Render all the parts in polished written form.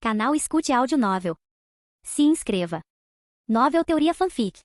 Canal Escute Áudio Novel. Se inscreva. Novel Teoria Fanfic.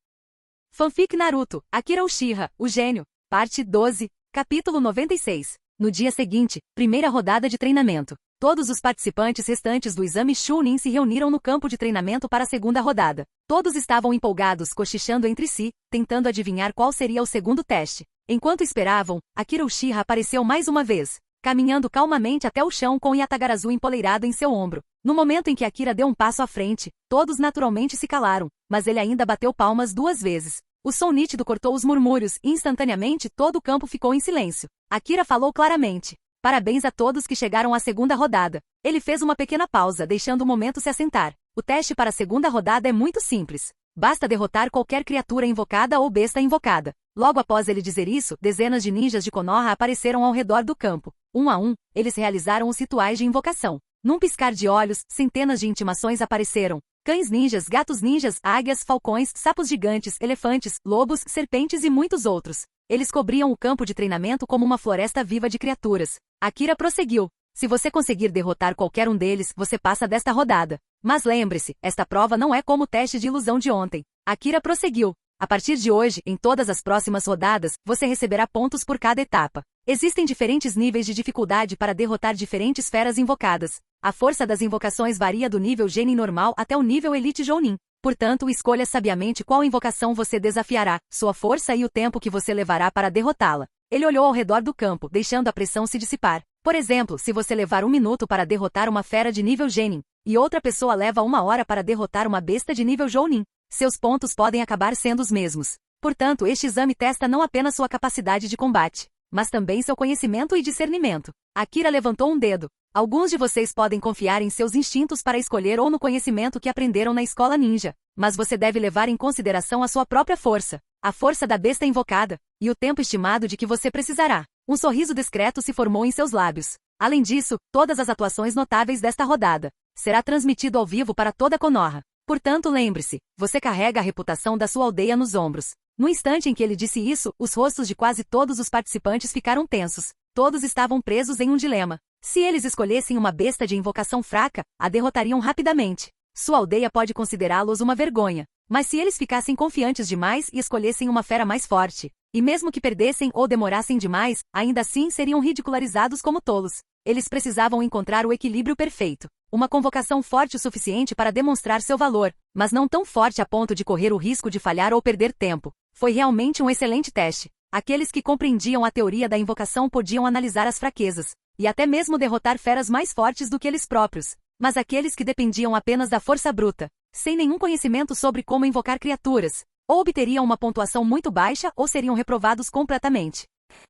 Fanfic Naruto, Akira Uchiha, o Gênio, parte 12, capítulo 96. No dia seguinte, primeira rodada de treinamento. Todos os participantes restantes do exame Chunin se reuniram no campo de treinamento para a segunda rodada. Todos estavam empolgados, cochichando entre si, tentando adivinhar qual seria o segundo teste. Enquanto esperavam, Akira Uchiha apareceu mais uma vez, caminhando calmamente até o chão com Yatagarasu empoleirado em seu ombro. No momento em que Akira deu um passo à frente, todos naturalmente se calaram, mas ele ainda bateu palmas 2 vezes. O som nítido cortou os murmúrios e instantaneamente todo o campo ficou em silêncio. Akira falou claramente. Parabéns a todos que chegaram à segunda rodada. Ele fez uma pequena pausa, deixando o momento se assentar. O teste para a segunda rodada é muito simples. Basta derrotar qualquer criatura invocada ou besta invocada. Logo após ele dizer isso, dezenas de ninjas de Konoha apareceram ao redor do campo. Um a um, eles realizaram os rituais de invocação. Num piscar de olhos, centenas de intimações apareceram. Cães ninjas, gatos ninjas, águias, falcões, sapos gigantes, elefantes, lobos, serpentes e muitos outros. Eles cobriam o campo de treinamento como uma floresta viva de criaturas. Akira prosseguiu. Se você conseguir derrotar qualquer um deles, você passa desta rodada. Mas lembre-se, esta prova não é como o teste de ilusão de ontem. Akira prosseguiu. A partir de hoje, em todas as próximas rodadas, você receberá pontos por cada etapa. Existem diferentes níveis de dificuldade para derrotar diferentes feras invocadas. A força das invocações varia do nível Genin normal até o nível Elite Jounin. Portanto, escolha sabiamente qual invocação você desafiará, sua força e o tempo que você levará para derrotá-la. Ele olhou ao redor do campo, deixando a pressão se dissipar. Por exemplo, se você levar 1 minuto para derrotar uma fera de nível Genin, e outra pessoa leva 1 hora para derrotar uma besta de nível Jounin, seus pontos podem acabar sendo os mesmos. Portanto, este exame testa não apenas sua capacidade de combate, mas também seu conhecimento e discernimento. Akira levantou um dedo. Alguns de vocês podem confiar em seus instintos para escolher ou no conhecimento que aprenderam na escola ninja, mas você deve levar em consideração a sua própria força, a força da besta invocada, e o tempo estimado de que você precisará. Um sorriso discreto se formou em seus lábios. Além disso, todas as atuações notáveis desta rodada será transmitido ao vivo para toda Konoha. Portanto, lembre-se, você carrega a reputação da sua aldeia nos ombros. No instante em que ele disse isso, os rostos de quase todos os participantes ficaram tensos. Todos estavam presos em um dilema. Se eles escolhessem uma besta de invocação fraca, a derrotariam rapidamente. Sua aldeia pode considerá-los uma vergonha. Mas se eles ficassem confiantes demais e escolhessem uma fera mais forte, e mesmo que perdessem ou demorassem demais, ainda assim seriam ridicularizados como tolos. Eles precisavam encontrar o equilíbrio perfeito. Uma convocação forte o suficiente para demonstrar seu valor, mas não tão forte a ponto de correr o risco de falhar ou perder tempo. Foi realmente um excelente teste. Aqueles que compreendiam a teoria da invocação podiam analisar as fraquezas, e até mesmo derrotar feras mais fortes do que eles próprios. Mas aqueles que dependiam apenas da força bruta, sem nenhum conhecimento sobre como invocar criaturas, ou obteriam uma pontuação muito baixa ou seriam reprovados completamente.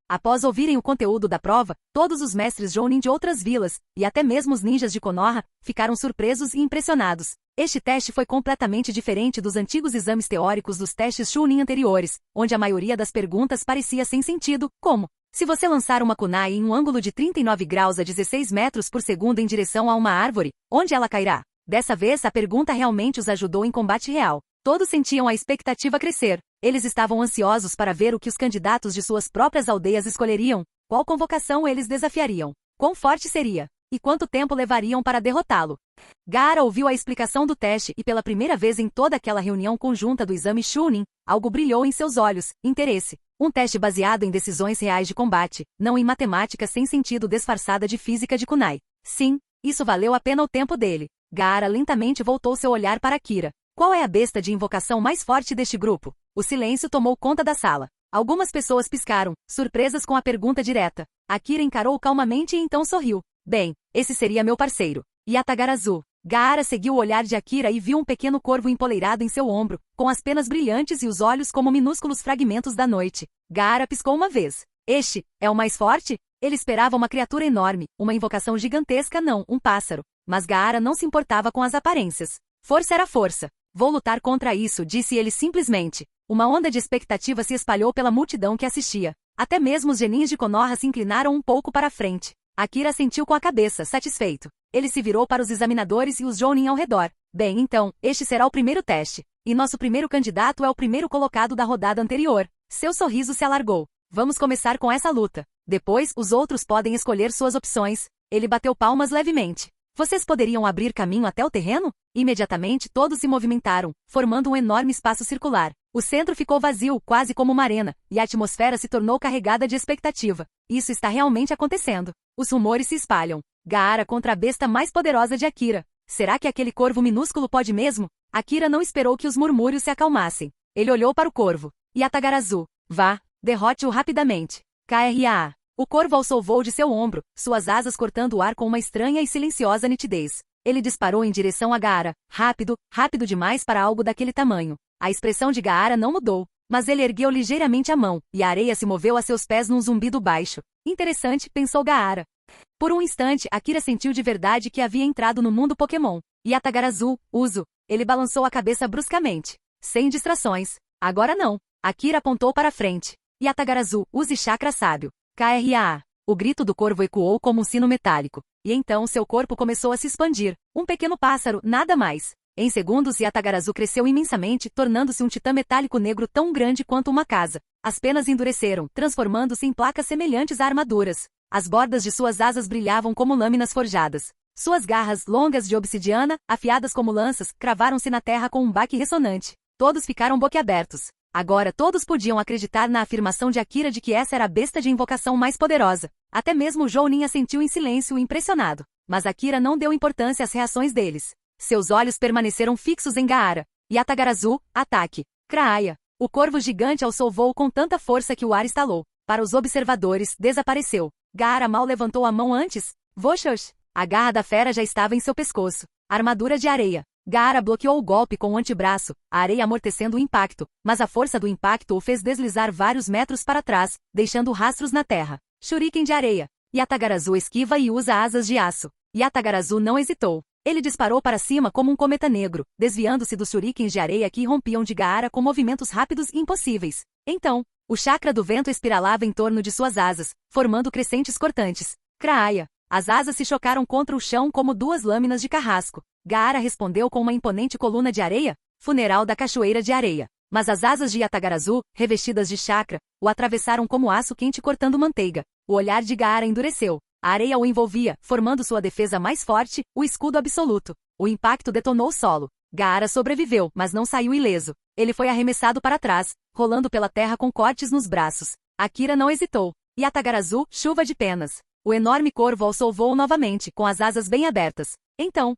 Após ouvirem o conteúdo da prova, todos os mestres Jounin de outras vilas, e até mesmo os ninjas de Konoha, ficaram surpresos e impressionados. Este teste foi completamente diferente dos antigos exames teóricos dos testes Chunin anteriores, onde a maioria das perguntas parecia sem sentido, como: se você lançar uma kunai em um ângulo de 39 graus a 16 metros por segundo em direção a uma árvore, onde ela cairá? Dessa vez, a pergunta realmente os ajudou em combate real. Todos sentiam a expectativa crescer. Eles estavam ansiosos para ver o que os candidatos de suas próprias aldeias escolheriam, qual convocação eles desafiariam, quão forte seria, e quanto tempo levariam para derrotá-lo. Gaara ouviu a explicação do teste e pela primeira vez em toda aquela reunião conjunta do exame Chunin, algo brilhou em seus olhos: interesse. Um teste baseado em decisões reais de combate, não em matemática sem sentido disfarçada de física de kunai. Sim, isso valeu a pena o tempo dele. Gaara lentamente voltou seu olhar para Akira. Qual é a besta de invocação mais forte deste grupo? O silêncio tomou conta da sala. Algumas pessoas piscaram, surpresas com a pergunta direta. Akira encarou calmamente e então sorriu. Bem, esse seria meu parceiro, Yatagarasu. Gaara seguiu o olhar de Akira e viu um pequeno corvo empoleirado em seu ombro, com as penas brilhantes e os olhos como minúsculos fragmentos da noite. Gaara piscou uma vez. Este é o mais forte? Ele esperava uma criatura enorme, uma invocação gigantesca, não um pássaro. Mas Gaara não se importava com as aparências. Força era força. Vou lutar contra isso, disse ele simplesmente. Uma onda de expectativa se espalhou pela multidão que assistia. Até mesmo os genins de Konoha se inclinaram um pouco para a frente. Akira assentiu com a cabeça, satisfeito. Ele se virou para os examinadores e os Jounin ao redor. Bem, então, este será o primeiro teste. E nosso primeiro candidato é o primeiro colocado da rodada anterior. Seu sorriso se alargou. Vamos começar com essa luta. Depois, os outros podem escolher suas opções. Ele bateu palmas levemente. Vocês poderiam abrir caminho até o terreno? Imediatamente todos se movimentaram, formando um enorme espaço circular. O centro ficou vazio, quase como uma arena, e a atmosfera se tornou carregada de expectativa. Isso está realmente acontecendo. Os rumores se espalham. Gaara contra a besta mais poderosa de Akira. Será que aquele corvo minúsculo pode mesmo? Akira não esperou que os murmúrios se acalmassem. Ele olhou para o corvo. Yatagarasu, vá, derrote-o rapidamente. KRA. O corvo alçou voo de seu ombro, suas asas cortando o ar com uma estranha e silenciosa nitidez. Ele disparou em direção a Gaara, rápido, rápido demais para algo daquele tamanho. A expressão de Gaara não mudou, mas ele ergueu ligeiramente a mão, e a areia se moveu a seus pés num zumbido baixo. Interessante, pensou Gaara. Por um instante, Akira sentiu de verdade que havia entrado no mundo Pokémon. Yatagarasu, uso. Ele balançou a cabeça bruscamente. Sem distrações. Agora não. Akira apontou para frente. Yatagarasu, use chakra sábio. KRA. O grito do corvo ecoou como um sino metálico. E então seu corpo começou a se expandir. Um pequeno pássaro, nada mais. Em segundos, Yatagarasu cresceu imensamente, tornando-se um titã metálico negro tão grande quanto uma casa. As penas endureceram, transformando-se em placas semelhantes a armaduras. As bordas de suas asas brilhavam como lâminas forjadas. Suas garras, longas de obsidiana, afiadas como lanças, cravaram-se na terra com um baque ressonante. Todos ficaram boquiabertos. Agora todos podiam acreditar na afirmação de Akira de que essa era a besta de invocação mais poderosa. Até mesmo Jounin assentiu em silêncio, impressionado. Mas Akira não deu importância às reações deles. Seus olhos permaneceram fixos em Gaara. Yatagarasu, ataque. Kraaya. O corvo gigante alçou voo com tanta força que o ar estalou. Para os observadores, desapareceu. Gaara mal levantou a mão antes. Voxox. A garra da fera já estava em seu pescoço. Armadura de areia. Gaara bloqueou o golpe com o antebraço, a areia amortecendo o impacto, mas a força do impacto o fez deslizar vários metros para trás, deixando rastros na terra. Shuriken de areia. Yatagarasu esquiva e usa asas de aço. Yatagarasu não hesitou. Ele disparou para cima como um cometa negro, desviando-se dos shurikens de areia que irrompiam de Gaara com movimentos rápidos e impossíveis. Então, o chakra do vento espiralava em torno de suas asas, formando crescentes cortantes. Kraaya. As asas se chocaram contra o chão como duas lâminas de carrasco. Gaara respondeu com uma imponente coluna de areia, funeral da cachoeira de areia. Mas as asas de Yatagarasu, revestidas de chakra, o atravessaram como aço quente cortando manteiga. O olhar de Gaara endureceu. A areia o envolvia, formando sua defesa mais forte, o escudo absoluto. O impacto detonou o solo. Gaara sobreviveu, mas não saiu ileso. Ele foi arremessado para trás, rolando pela terra com cortes nos braços. Akira não hesitou. Yatagarasu, chuva de penas. O enorme corvo alçou voo novamente, com as asas bem abertas. Então,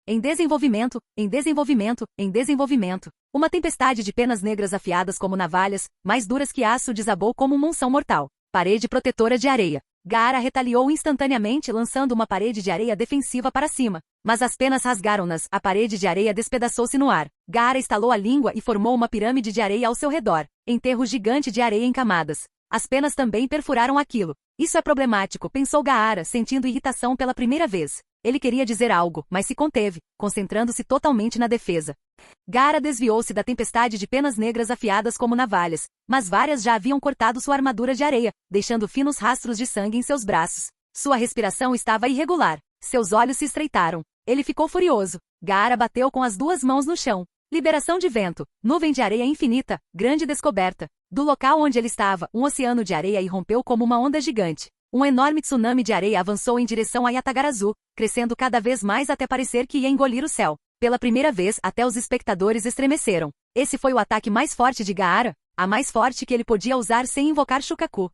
em desenvolvimento, em desenvolvimento, em desenvolvimento. Uma tempestade de penas negras afiadas como navalhas, mais duras que aço, desabou como um monção mortal. Parede protetora de areia. Gaara retaliou instantaneamente, lançando uma parede de areia defensiva para cima. Mas as penas rasgaram-nas, a parede de areia despedaçou-se no ar. Gaara estalou a língua e formou uma pirâmide de areia ao seu redor. Enterro gigante de areia em camadas. As penas também perfuraram aquilo. Isso é problemático, pensou Gaara, sentindo irritação pela primeira vez. Ele queria dizer algo, mas se conteve, concentrando-se totalmente na defesa. Gaara desviou-se da tempestade de penas negras afiadas como navalhas, mas várias já haviam cortado sua armadura de areia, deixando finos rastros de sangue em seus braços. Sua respiração estava irregular. Seus olhos se estreitaram. Ele ficou furioso. Gaara bateu com as duas mãos no chão. Liberação de vento, nuvem de areia infinita, grande descoberta. Do local onde ele estava, um oceano de areia irrompeu como uma onda gigante. Um enorme tsunami de areia avançou em direção a Yatagarasu, crescendo cada vez mais até parecer que ia engolir o céu. Pela primeira vez, até os espectadores estremeceram. Esse foi o ataque mais forte de Gaara, a mais forte que ele podia usar sem invocar Shukaku.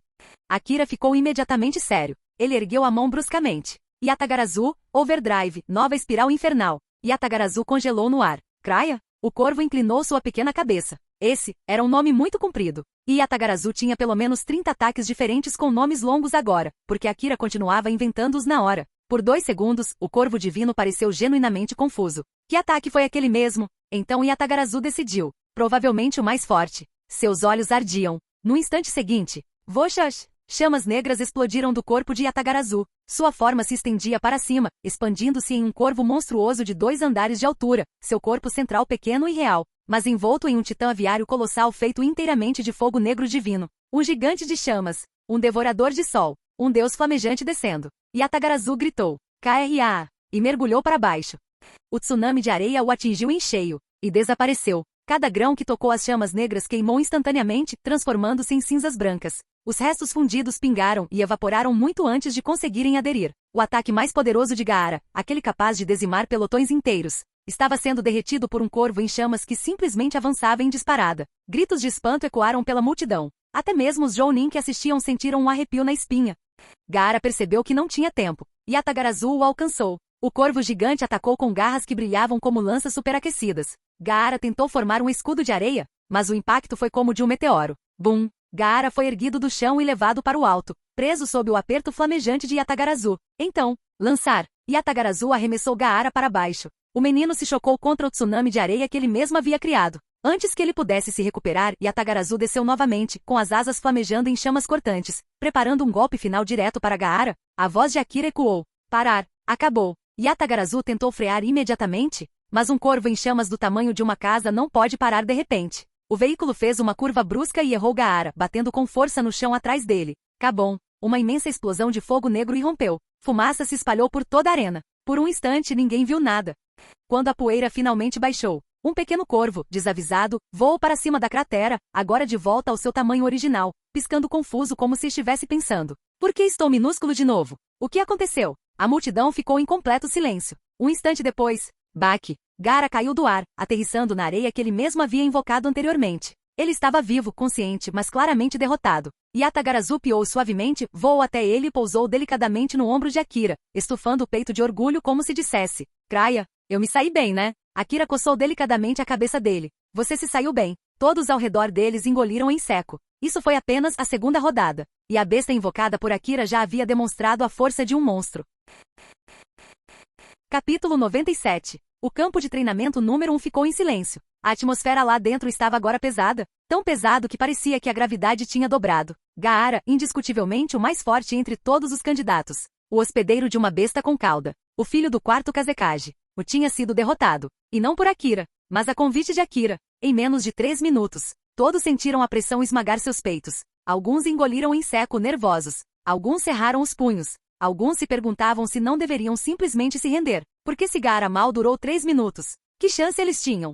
Akira ficou imediatamente sério. Ele ergueu a mão bruscamente. Yatagarasu, Overdrive, nova espiral infernal. Yatagarasu congelou no ar. Kraaya? O corvo inclinou sua pequena cabeça. Esse era um nome muito comprido. E Yatagarasu tinha pelo menos 30 ataques diferentes com nomes longos agora, porque Akira continuava inventando-os na hora. Por 2 segundos, o corvo divino pareceu genuinamente confuso. Que ataque foi aquele mesmo? Então Yatagarasu decidiu. Provavelmente o mais forte. Seus olhos ardiam. No instante seguinte, Voxox! Chamas negras explodiram do corpo de Yatagarasu. Sua forma se estendia para cima, expandindo-se em um corvo monstruoso de 2 andares de altura, seu corpo central pequeno e real, mas envolto em um titã aviário colossal feito inteiramente de fogo negro divino. Um gigante de chamas, um devorador de sol, um deus flamejante descendo. Yatagarasu gritou, KRA, e mergulhou para baixo. O tsunami de areia o atingiu em cheio, e desapareceu. Cada grão que tocou as chamas negras queimou instantaneamente, transformando-se em cinzas brancas. Os restos fundidos pingaram e evaporaram muito antes de conseguirem aderir. O ataque mais poderoso de Gaara, aquele capaz de dizimar pelotões inteiros, estava sendo derretido por um corvo em chamas que simplesmente avançava em disparada. Gritos de espanto ecoaram pela multidão. Até mesmo os Jounin que assistiam sentiram um arrepio na espinha. Gaara percebeu que não tinha tempo. Yatagarazu o alcançou. O corvo gigante atacou com garras que brilhavam como lanças superaquecidas. Gaara tentou formar um escudo de areia, mas o impacto foi como de um meteoro. Bum! Gaara foi erguido do chão e levado para o alto, preso sob o aperto flamejante de Yatagarazu. Então, lançar! Yatagarazu arremessou Gaara para baixo. O menino se chocou contra o tsunami de areia que ele mesmo havia criado. Antes que ele pudesse se recuperar, Yatagarazu desceu novamente, com as asas flamejando em chamas cortantes, preparando um golpe final direto para Gaara. A voz de Akira ecoou. Parar! Acabou! Yatagarazu tentou frear imediatamente, mas um corvo em chamas do tamanho de uma casa não pode parar de repente. O veículo fez uma curva brusca e errou Gaara, batendo com força no chão atrás dele. Cabum! Uma imensa explosão de fogo negro irrompeu. Fumaça se espalhou por toda a arena. Por um instante ninguém viu nada. Quando a poeira finalmente baixou, um pequeno corvo, desavisado, voou para cima da cratera, agora de volta ao seu tamanho original, piscando confuso como se estivesse pensando. Por que estou minúsculo de novo? O que aconteceu? A multidão ficou em completo silêncio. Um instante depois, baque! Gaara caiu do ar, aterrissando na areia que ele mesmo havia invocado anteriormente. Ele estava vivo, consciente, mas claramente derrotado. Yatagarazu piou suavemente, voou até ele e pousou delicadamente no ombro de Akira, estufando o peito de orgulho como se dissesse: Kraia, eu me saí bem, né? Akira coçou delicadamente a cabeça dele. Você se saiu bem. Todos ao redor deles engoliram em seco. Isso foi apenas a segunda rodada. E a besta invocada por Akira já havia demonstrado a força de um monstro. Capítulo 97. O campo de treinamento número 1 ficou em silêncio. A atmosfera lá dentro estava agora pesada, tão pesado que parecia que a gravidade tinha dobrado. Gaara, indiscutivelmente o mais forte entre todos os candidatos. O hospedeiro de uma besta com cauda. O filho do quarto Kazekage. O tinha sido derrotado. E não por Akira, mas a convite de Akira. Em menos de 3 minutos, todos sentiram a pressão esmagar seus peitos. Alguns engoliram em seco nervosos. Alguns cerraram os punhos. Alguns se perguntavam se não deveriam simplesmente se render. Porque se Gaara mal durou 3 minutos, que chance eles tinham?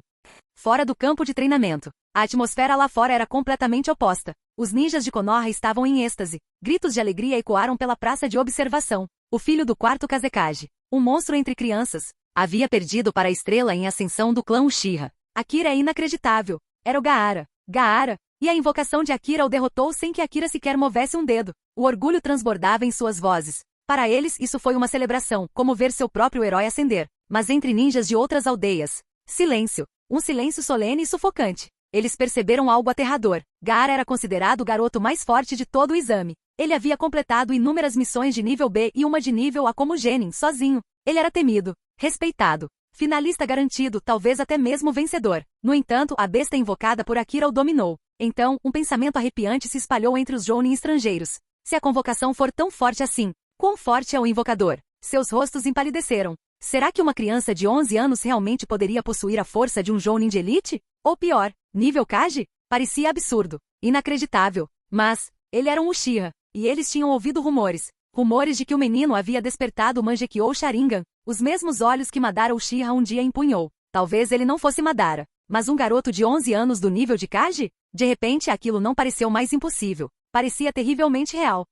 Fora do campo de treinamento, a atmosfera lá fora era completamente oposta. Os ninjas de Konoha estavam em êxtase. Gritos de alegria ecoaram pela praça de observação. O filho do quarto Kazekage, um monstro entre crianças, havia perdido para a estrela em ascensão do clã Uchiha. Akira é inacreditável. Era o Gaara. Gaara! E a invocação de Akira o derrotou sem que Akira sequer movesse um dedo. O orgulho transbordava em suas vozes. Para eles isso foi uma celebração, como ver seu próprio herói ascender. Mas entre ninjas de outras aldeias, silêncio. Um silêncio solene e sufocante. Eles perceberam algo aterrador. Gaara era considerado o garoto mais forte de todo o exame. Ele havia completado inúmeras missões de nível B e uma de nível A como genin, sozinho. Ele era temido, respeitado, finalista garantido, talvez até mesmo vencedor. No entanto, a besta invocada por Akira o dominou. Então, um pensamento arrepiante se espalhou entre os Jounin estrangeiros. Se a convocação for tão forte assim, quão forte é o invocador? Seus rostos empalideceram. Será que uma criança de 11 anos realmente poderia possuir a força de um Jounin de elite? Ou pior, nível Kage? Parecia absurdo, inacreditável. Mas, ele era um Uchiha, e eles tinham ouvido rumores. Rumores de que o menino havia despertado o Mangekyou Sharingan, os mesmos olhos que Madara Uchiha um dia empunhou. Talvez ele não fosse Madara, mas um garoto de 11 anos do nível de Kage? De repente aquilo não pareceu mais impossível. Parecia terrivelmente real.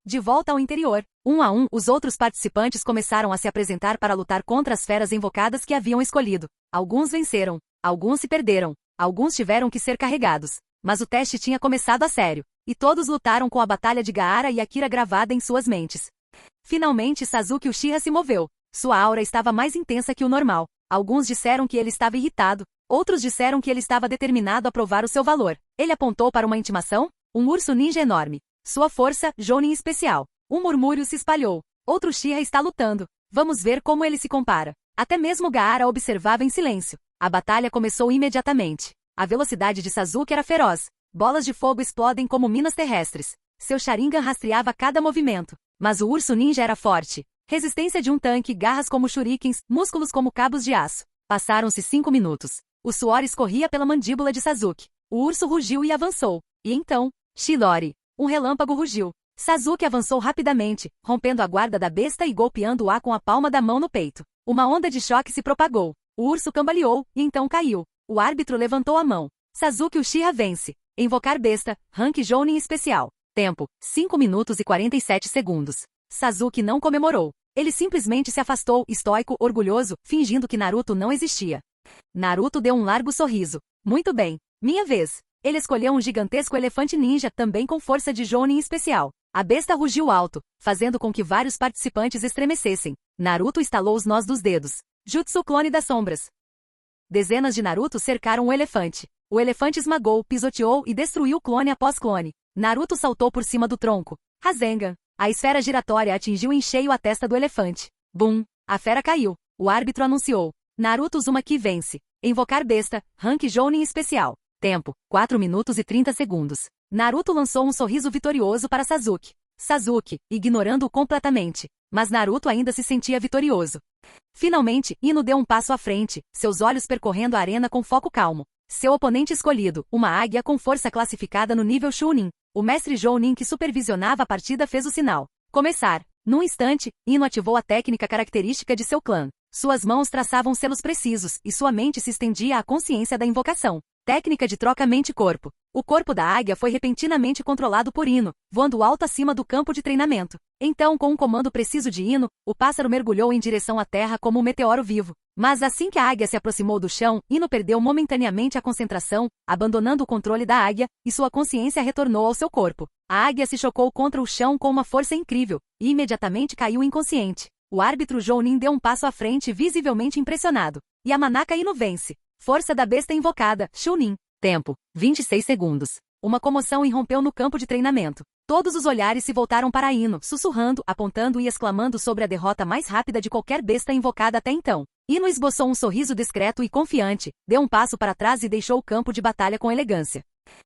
De volta ao interior, um a um, os outros participantes começaram a se apresentar para lutar contra as feras invocadas que haviam escolhido. Alguns venceram, alguns se perderam, alguns tiveram que ser carregados. Mas o teste tinha começado a sério, e todos lutaram com a batalha de Gaara e Akira gravada em suas mentes. Finalmente Sasuke Uchiha se moveu. Sua aura estava mais intensa que o normal. Alguns disseram que ele estava irritado, outros disseram que ele estava determinado a provar o seu valor. Ele apontou para uma intimação, um urso ninja enorme. Sua força, Jounin especial. Um murmúrio se espalhou. Outro Uchiha está lutando. Vamos ver como ele se compara. Até mesmo Gaara observava em silêncio. A batalha começou imediatamente. A velocidade de Sasuke era feroz. Bolas de fogo explodem como minas terrestres. Seu Sharingan rastreava cada movimento. Mas o urso ninja era forte. Resistência de um tanque, garras como shurikens, músculos como cabos de aço. Passaram-se 5 minutos. O suor escorria pela mandíbula de Sasuke. O urso rugiu e avançou. E então, Chidori. Um relâmpago rugiu. Sasuke avançou rapidamente, rompendo a guarda da besta e golpeando-a com a palma da mão no peito. Uma onda de choque se propagou. O urso cambaleou, e então caiu. O árbitro levantou a mão. Sasuke Uchiha vence. Invocar besta, rank Jounin especial. Tempo, 5 minutos e 47 segundos. Sasuke não comemorou. Ele simplesmente se afastou, estoico, orgulhoso, fingindo que Naruto não existia. Naruto deu um largo sorriso. Muito bem, minha vez. Ele escolheu um gigantesco elefante ninja, também com força de Jounin especial. A besta rugiu alto, fazendo com que vários participantes estremecessem. Naruto estalou os nós dos dedos. Jutsu Clone das Sombras. Dezenas de Naruto cercaram o elefante. O elefante esmagou, pisoteou e destruiu clone após clone. Naruto saltou por cima do tronco. Rasengan. A esfera giratória atingiu em cheio a testa do elefante. Bum! A fera caiu. O árbitro anunciou. Naruto Uzumaki vence. Invocar besta, rank Jounin especial. Tempo, 4 minutos e 30 segundos. Naruto lançou um sorriso vitorioso para Sasuke. Sasuke, ignorando-o completamente. Mas Naruto ainda se sentia vitorioso. Finalmente, Ino deu um passo à frente, seus olhos percorrendo a arena com foco calmo. Seu oponente escolhido, uma águia com força classificada no nível Chunin. O mestre Jounin que supervisionava a partida fez o sinal. Começar. Num instante, Ino ativou a técnica característica de seu clã. Suas mãos traçavam selos precisos, e sua mente se estendia à consciência da invocação. Técnica de troca mente-corpo. O corpo da águia foi repentinamente controlado por Ino, voando alto acima do campo de treinamento. Então, com um comando preciso de Ino, o pássaro mergulhou em direção à terra como um meteoro vivo. Mas assim que a águia se aproximou do chão, Ino perdeu momentaneamente a concentração, abandonando o controle da águia, e sua consciência retornou ao seu corpo. A águia se chocou contra o chão com uma força incrível, e imediatamente caiu inconsciente. O árbitro Jounin deu um passo à frente, visivelmente impressionado. Yamanaka Ino vence. Força da besta invocada, Chunin. Tempo, 26 segundos. Uma comoção irrompeu no campo de treinamento. Todos os olhares se voltaram para Ino, sussurrando, apontando e exclamando sobre a derrota mais rápida de qualquer besta invocada até então. Ino esboçou um sorriso discreto e confiante, deu um passo para trás e deixou o campo de batalha com elegância.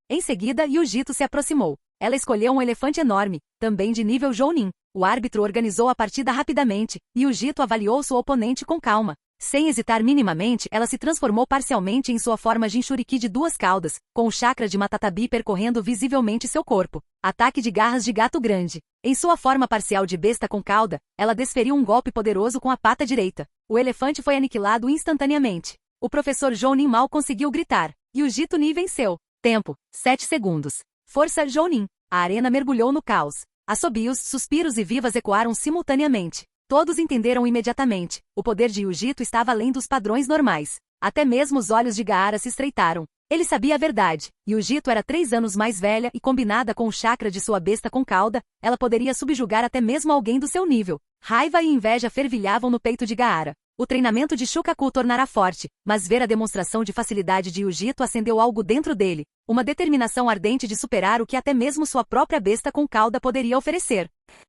Em seguida, Yujito se aproximou. Ela escolheu um elefante enorme, também de nível Jounin. O árbitro organizou a partida rapidamente, e Yujito avaliou sua oponente com calma. Sem hesitar minimamente, ela se transformou parcialmente em sua forma Jinchuriki de 2 caudas, com o chakra de Matatabi percorrendo visivelmente seu corpo. Ataque de garras de gato grande. Em sua forma parcial de besta com cauda, ela desferiu um golpe poderoso com a pata direita. O elefante foi aniquilado instantaneamente. O professor Jounin mal conseguiu gritar. Yujito Ni venceu. Tempo, 7 segundos. Força Jounin. A arena mergulhou no caos. Assobios, suspiros e vivas ecoaram simultaneamente. Todos entenderam imediatamente. O poder de Yujito estava além dos padrões normais. Até mesmo os olhos de Gaara se estreitaram. Ele sabia a verdade. Yujito era 3 anos mais velha e combinada com o chakra de sua besta com cauda, ela poderia subjugar até mesmo alguém do seu nível. Raiva e inveja fervilhavam no peito de Gaara. O treinamento de Shukaku o tornara forte, mas ver a demonstração de facilidade de Yujito acendeu algo dentro dele. Uma determinação ardente de superar o que até mesmo sua própria besta com cauda poderia oferecer.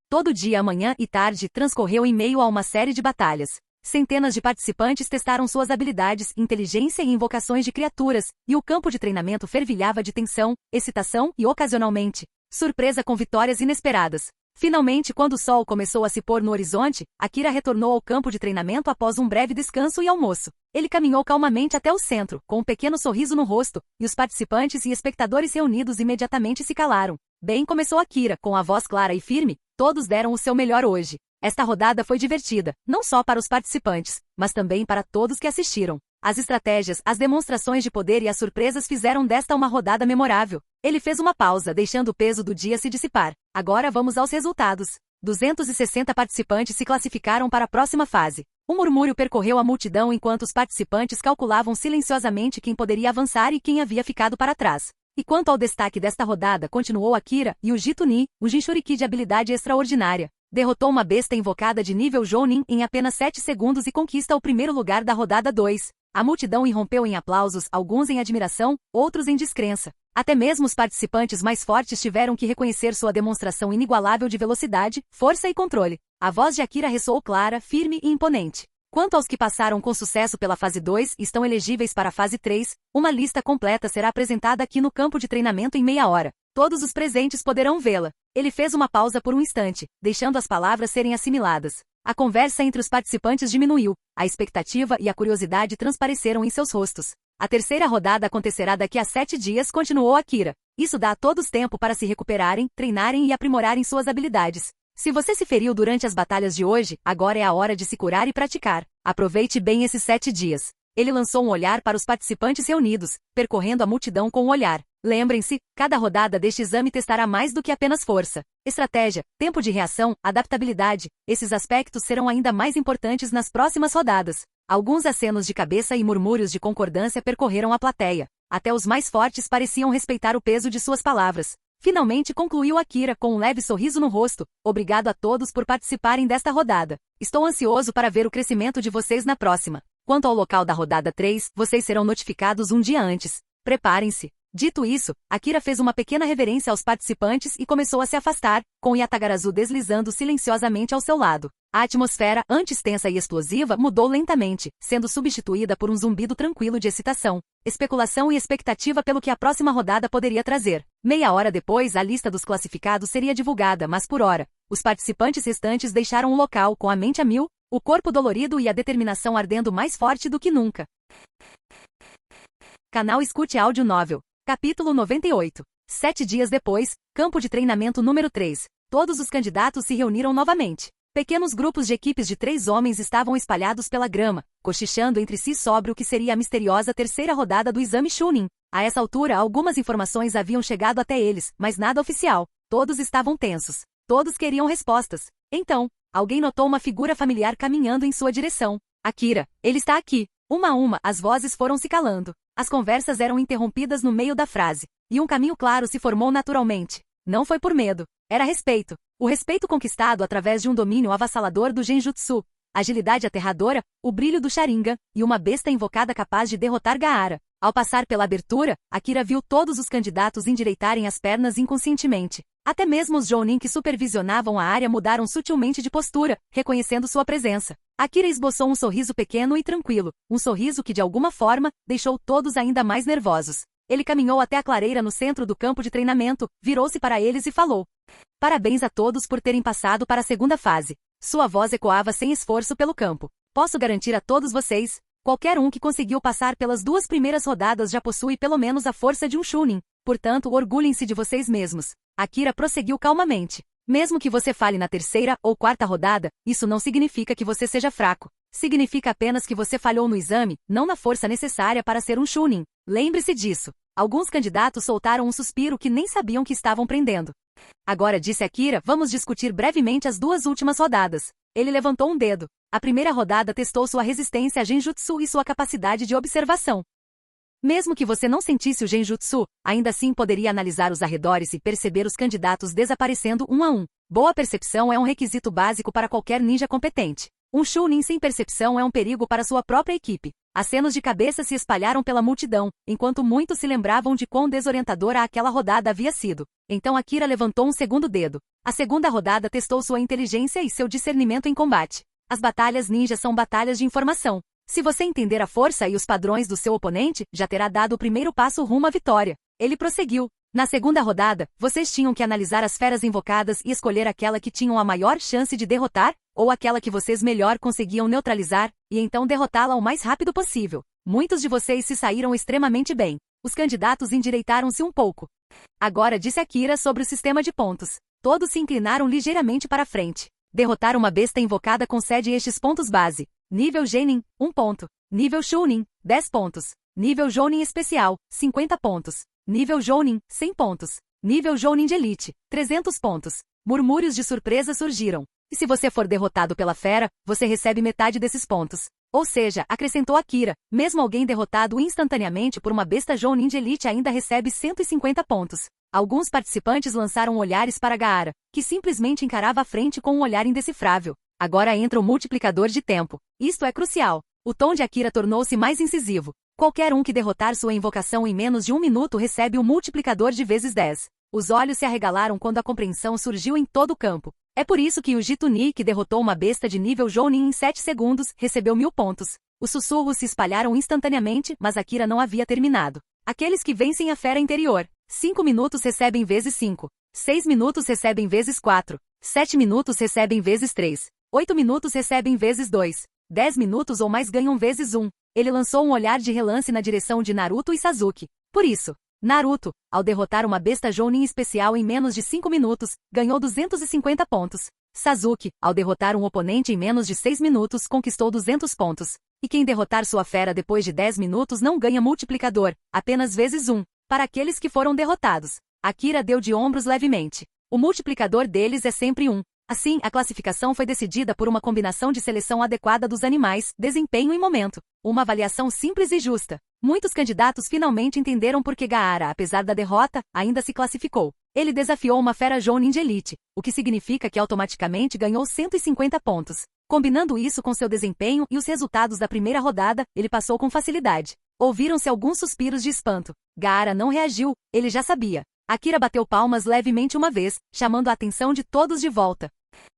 Todo dia, manhã e tarde, transcorreu em meio a uma série de batalhas. Centenas de participantes testaram suas habilidades, inteligência e invocações de criaturas, e o campo de treinamento fervilhava de tensão, excitação e, ocasionalmente, surpresa com vitórias inesperadas. Finalmente, quando o sol começou a se pôr no horizonte, Akira retornou ao campo de treinamento após um breve descanso e almoço. Ele caminhou calmamente até o centro, com um pequeno sorriso no rosto, e os participantes e espectadores reunidos imediatamente se calaram. Bem, começou Akira, com a voz clara e firme, todos deram o seu melhor hoje. Esta rodada foi divertida, não só para os participantes, mas também para todos que assistiram. As estratégias, as demonstrações de poder e as surpresas fizeram desta uma rodada memorável. Ele fez uma pausa, deixando o peso do dia se dissipar. Agora vamos aos resultados. 260 participantes se classificaram para a próxima fase. Um murmúrio percorreu a multidão enquanto os participantes calculavam silenciosamente quem poderia avançar e quem havia ficado para trás. E quanto ao destaque desta rodada, continuou Akira, Yujito Ni, o Jinchuriki de habilidade extraordinária. Derrotou uma besta invocada de nível Jounin em apenas 7 segundos e conquista o primeiro lugar da rodada 2. A multidão irrompeu em aplausos, alguns em admiração, outros em descrença. Até mesmo os participantes mais fortes tiveram que reconhecer sua demonstração inigualável de velocidade, força e controle. A voz de Akira ressoou clara, firme e imponente. Quanto aos que passaram com sucesso pela fase 2 e estão elegíveis para a fase 3, uma lista completa será apresentada aqui no campo de treinamento em meia hora. Todos os presentes poderão vê-la. Ele fez uma pausa por um instante, deixando as palavras serem assimiladas. A conversa entre os participantes diminuiu, a expectativa e a curiosidade transpareceram em seus rostos. A terceira rodada acontecerá daqui a 7 dias, continuou Akira. Isso dá a todos tempo para se recuperarem, treinarem e aprimorarem suas habilidades. Se você se feriu durante as batalhas de hoje, agora é a hora de se curar e praticar. Aproveite bem esses 7 dias. Ele lançou um olhar para os participantes reunidos, percorrendo a multidão com o olhar. Lembrem-se, cada rodada deste exame testará mais do que apenas força. Estratégia, tempo de reação, adaptabilidade, esses aspectos serão ainda mais importantes nas próximas rodadas. Alguns acenos de cabeça e murmúrios de concordância percorreram a plateia. Até os mais fortes pareciam respeitar o peso de suas palavras. Finalmente concluiu Akira com um leve sorriso no rosto. Obrigado a todos por participarem desta rodada. Estou ansioso para ver o crescimento de vocês na próxima. Quanto ao local da rodada 3, vocês serão notificados um dia antes. Preparem-se. Dito isso, Akira fez uma pequena reverência aos participantes e começou a se afastar, com Yatagarazu deslizando silenciosamente ao seu lado. A atmosfera, antes tensa e explosiva, mudou lentamente, sendo substituída por um zumbido tranquilo de excitação, especulação e expectativa pelo que a próxima rodada poderia trazer. Meia hora depois, a lista dos classificados seria divulgada, mas por hora, os participantes restantes deixaram o local com a mente a mil, o corpo dolorido e a determinação ardendo mais forte do que nunca. Canal Escute Áudio Novel. Capítulo 98. 7 dias depois, campo de treinamento número 3. Todos os candidatos se reuniram novamente. Pequenos grupos de equipes de 3 homens estavam espalhados pela grama, cochichando entre si sobre o que seria a misteriosa terceira rodada do exame Chunin. A essa altura, algumas informações haviam chegado até eles, mas nada oficial. Todos estavam tensos. Todos queriam respostas. Então, alguém notou uma figura familiar caminhando em sua direção. Akira, ele está aqui. Uma a uma, as vozes foram se calando. As conversas eram interrompidas no meio da frase. E um caminho claro se formou naturalmente. Não foi por medo. Era respeito. O respeito conquistado através de um domínio avassalador do Genjutsu, agilidade aterradora, o brilho do Sharingan, e uma besta invocada capaz de derrotar Gaara. Ao passar pela abertura, Akira viu todos os candidatos endireitarem as pernas inconscientemente. Até mesmo os Jounin que supervisionavam a área mudaram sutilmente de postura, reconhecendo sua presença. Akira esboçou um sorriso pequeno e tranquilo, um sorriso que de alguma forma deixou todos ainda mais nervosos. Ele caminhou até a clareira no centro do campo de treinamento, virou-se para eles e falou: "Parabéns a todos por terem passado para a segunda fase." Sua voz ecoava sem esforço pelo campo. "Posso garantir a todos vocês, qualquer um que conseguiu passar pelas 2 primeiras rodadas já possui pelo menos a força de um Chunin. Portanto, orgulhem-se de vocês mesmos." Akira prosseguiu calmamente. "Mesmo que você falhe na terceira ou quarta rodada, isso não significa que você seja fraco. Significa apenas que você falhou no exame, não na força necessária para ser um Chunin. Lembre-se disso." Alguns candidatos soltaram um suspiro que nem sabiam que estavam prendendo. "Agora", disse Akira, "vamos discutir brevemente as 2 últimas rodadas." Ele levantou um dedo. A primeira rodada testou sua resistência a Genjutsu e sua capacidade de observação. Mesmo que você não sentisse o Genjutsu, ainda assim poderia analisar os arredores e perceber os candidatos desaparecendo um a um. Boa percepção é um requisito básico para qualquer ninja competente. Um Chunin sem percepção é um perigo para sua própria equipe. Acenos de cabeça se espalharam pela multidão, enquanto muitos se lembravam de quão desorientadora aquela rodada havia sido. Então Akira levantou um segundo dedo. A segunda rodada testou sua inteligência e seu discernimento em combate. As batalhas ninja são batalhas de informação. Se você entender a força e os padrões do seu oponente, já terá dado o primeiro passo rumo à vitória. Ele prosseguiu. Na segunda rodada, vocês tinham que analisar as feras invocadas e escolher aquela que tinham a maior chance de derrotar, ou aquela que vocês melhor conseguiam neutralizar, e então derrotá-la o mais rápido possível. Muitos de vocês se saíram extremamente bem. Os candidatos endireitaram-se um pouco. "Agora", disse Akira sobre o sistema de pontos. Todos se inclinaram ligeiramente para a frente. Derrotar uma besta invocada concede estes pontos base. Nível Genin, 1 ponto. Nível Chunin, 10 pontos. Nível Jounin Especial, 50 pontos. Nível Jounin, 100 pontos. Nível Jounin de Elite, 300 pontos. Murmúrios de surpresa surgiram. "E se você for derrotado pela fera, você recebe metade desses pontos." Ou seja, acrescentou Akira, mesmo alguém derrotado instantaneamente por uma besta Jounin de Elite ainda recebe 150 pontos. Alguns participantes lançaram olhares para Gaara, que simplesmente encarava a frente com um olhar indecifrável. Agora entra o multiplicador de tempo. Isto é crucial. O tom de Akira tornou-se mais incisivo. Qualquer um que derrotar sua invocação em menos de 1 minuto recebe o multiplicador de vezes 10. Os olhos se arregalaram quando a compreensão surgiu em todo o campo. É por isso que o Jituni, que derrotou uma besta de nível Jounin em 7 segundos, recebeu 1000 pontos. Os sussurros se espalharam instantaneamente, mas Akira não havia terminado. Aqueles que vencem a fera interior. 5 minutos recebem vezes 5. 6 minutos recebem vezes 4. 7 minutos recebem vezes 3. 8 minutos recebem vezes 2. 10 minutos ou mais ganham vezes 1. Ele lançou um olhar de relance na direção de Naruto e Sasuke. Por isso, Naruto, ao derrotar uma besta Jounin especial em menos de 5 minutos, ganhou 250 pontos. Sasuke, ao derrotar um oponente em menos de 6 minutos, conquistou 200 pontos. E quem derrotar sua fera depois de 10 minutos não ganha multiplicador, apenas vezes 1. Para aqueles que foram derrotados, Akira deu de ombros levemente. O multiplicador deles é sempre 1. Assim, a classificação foi decidida por uma combinação de seleção adequada dos animais, desempenho e momento. Uma avaliação simples e justa. Muitos candidatos finalmente entenderam por que Gaara, apesar da derrota, ainda se classificou. Ele desafiou uma fera Jounin de elite, o que significa que automaticamente ganhou 150 pontos. Combinando isso com seu desempenho e os resultados da primeira rodada, ele passou com facilidade. Ouviram-se alguns suspiros de espanto. Gaara não reagiu, ele já sabia. Akira bateu palmas levemente uma vez, chamando a atenção de todos de volta.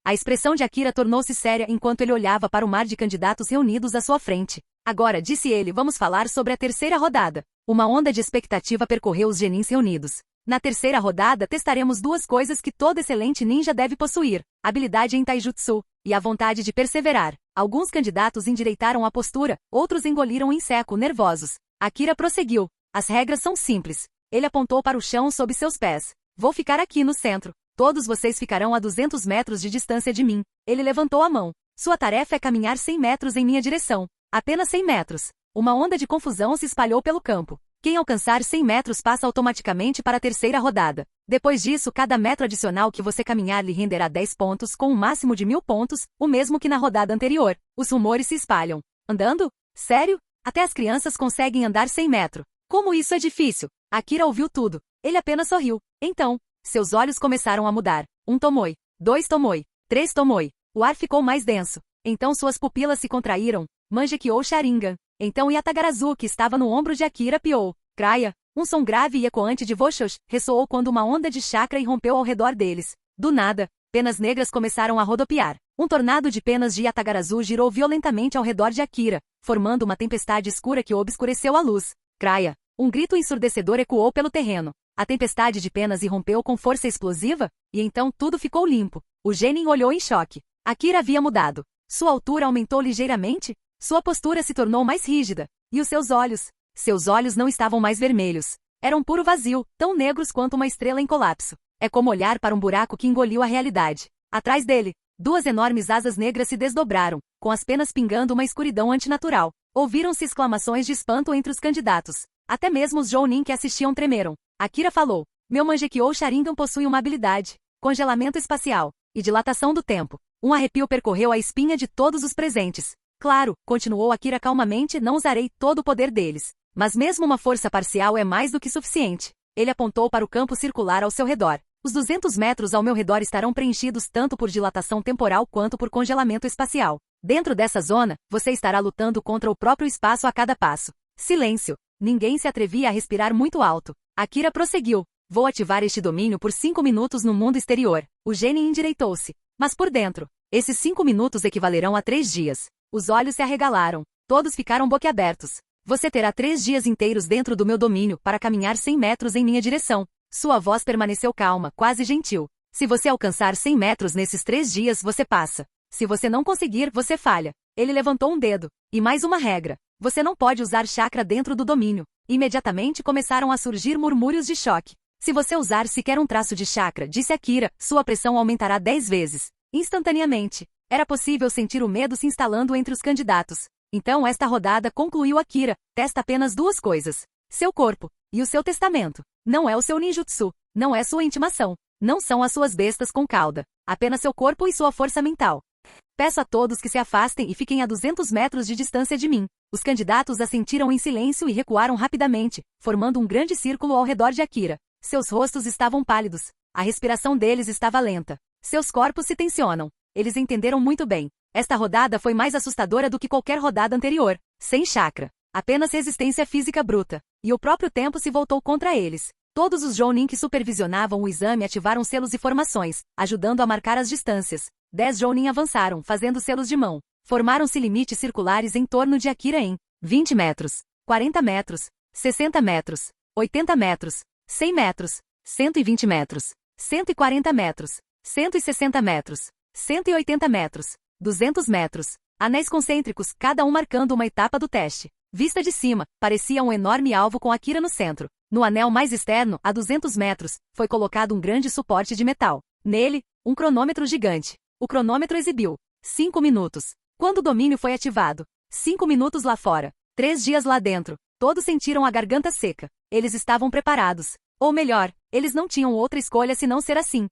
A expressão de Akira tornou-se séria enquanto ele olhava para o mar de candidatos reunidos à sua frente. Agora, disse ele, vamos falar sobre a terceira rodada. Uma onda de expectativa percorreu os genins reunidos. Na terceira rodada, testaremos duas coisas que todo excelente ninja deve possuir: habilidade em taijutsu e a vontade de perseverar. Alguns candidatos endireitaram a postura, outros engoliram em seco, nervosos. Akira prosseguiu. As regras são simples. Ele apontou para o chão sob seus pés. Vou ficar aqui no centro. Todos vocês ficarão a 200 metros de distância de mim. Ele levantou a mão. Sua tarefa é caminhar 100 metros em minha direção. Apenas 100 metros. Uma onda de confusão se espalhou pelo campo. Quem alcançar 100 metros passa automaticamente para a terceira rodada. Depois disso, cada metro adicional que você caminhar lhe renderá 10 pontos com um máximo de 1000 pontos, o mesmo que na rodada anterior. Os rumores se espalham. Andando? Sério? Até as crianças conseguem andar 100 metros. Como isso é difícil? Akira ouviu tudo. Ele apenas sorriu. Então, seus olhos começaram a mudar. 1 tomoi. 2 tomoi. 3 tomoi. O ar ficou mais denso. Então suas pupilas se contraíram. Mangekyou Sharingan. Então Yatagarazu, que estava no ombro de Akira, piou. Kraia. Um som grave e ecoante de Voshosh ressoou quando uma onda de chakra irrompeu ao redor deles. Do nada, penas negras começaram a rodopiar. Um tornado de penas de Yatagarazu girou violentamente ao redor de Akira, formando uma tempestade escura que obscureceu a luz. Kraia. Um grito ensurdecedor ecoou pelo terreno. A tempestade de penas irrompeu com força explosiva, e então tudo ficou limpo. O genin olhou em choque. Akira havia mudado. Sua altura aumentou ligeiramente, sua postura se tornou mais rígida. E os seus olhos? Seus olhos não estavam mais vermelhos. Eram puro vazio, tão negros quanto uma estrela em colapso. É como olhar para um buraco que engoliu a realidade. Atrás dele, duas enormes asas negras se desdobraram, com as penas pingando uma escuridão antinatural. Ouviram-se exclamações de espanto entre os candidatos. Até mesmo os Jounin que assistiam tremeram. Akira falou. Meu Mangekyou Sharingan possui uma habilidade. Congelamento espacial. E dilatação do tempo. Um arrepio percorreu a espinha de todos os presentes. Claro, continuou Akira calmamente, não usarei todo o poder deles. Mas mesmo uma força parcial é mais do que suficiente. Ele apontou para o campo circular ao seu redor. Os 200 metros ao meu redor estarão preenchidos tanto por dilatação temporal quanto por congelamento espacial. Dentro dessa zona, você estará lutando contra o próprio espaço a cada passo. Silêncio. Ninguém se atrevia a respirar muito alto. Akira prosseguiu. Vou ativar este domínio por 5 minutos no mundo exterior. O genin endireitou-se. Mas por dentro, esses 5 minutos equivalerão a 3 dias. Os olhos se arregalaram. Todos ficaram boquiabertos. Você terá 3 dias inteiros dentro do meu domínio para caminhar 100 metros em minha direção. Sua voz permaneceu calma, quase gentil. Se você alcançar 100 metros nesses 3 dias, você passa. Se você não conseguir, você falha. Ele levantou um dedo. E mais uma regra. Você não pode usar chakra dentro do domínio. Imediatamente começaram a surgir murmúrios de choque. Se você usar sequer um traço de chakra, disse Akira, sua pressão aumentará 10 vezes. Instantaneamente. Era possível sentir o medo se instalando entre os candidatos. Então esta rodada concluiu Akira. Testa apenas 2 coisas. Seu corpo. E o seu testamento. Não é o seu ninjutsu. Não é sua intimação. Não são as suas bestas com cauda. Apenas seu corpo e sua força mental. Peço a todos que se afastem e fiquem a 200 metros de distância de mim. Os candidatos assentiram em silêncio e recuaram rapidamente, formando um grande círculo ao redor de Akira. Seus rostos estavam pálidos. A respiração deles estava lenta. Seus corpos se tensionam. Eles entenderam muito bem. Esta rodada foi mais assustadora do que qualquer rodada anterior. Sem chakra. Apenas resistência física bruta. E o próprio tempo se voltou contra eles. Todos os Jounin que supervisionavam o exame ativaram selos e formações, ajudando a marcar as distâncias. 10 Jounin avançaram, fazendo selos de mão. Formaram-se limites circulares em torno de Akira em 20 metros, 40 metros, 60 metros, 80 metros, 100 metros, 120 metros, 140 metros, 160 metros, 180 metros, 200 metros. Anéis concêntricos, cada um marcando uma etapa do teste. Vista de cima, parecia um enorme alvo com Akira no centro. No anel mais externo, a 200 metros, foi colocado um grande suporte de metal. Nele, um cronômetro gigante. O cronômetro exibiu 5 minutos. Quando o domínio foi ativado, 5 minutos lá fora. 3 dias lá dentro. Todos sentiram a garganta seca. Eles estavam preparados. Ou melhor, eles não tinham outra escolha senão ser assim.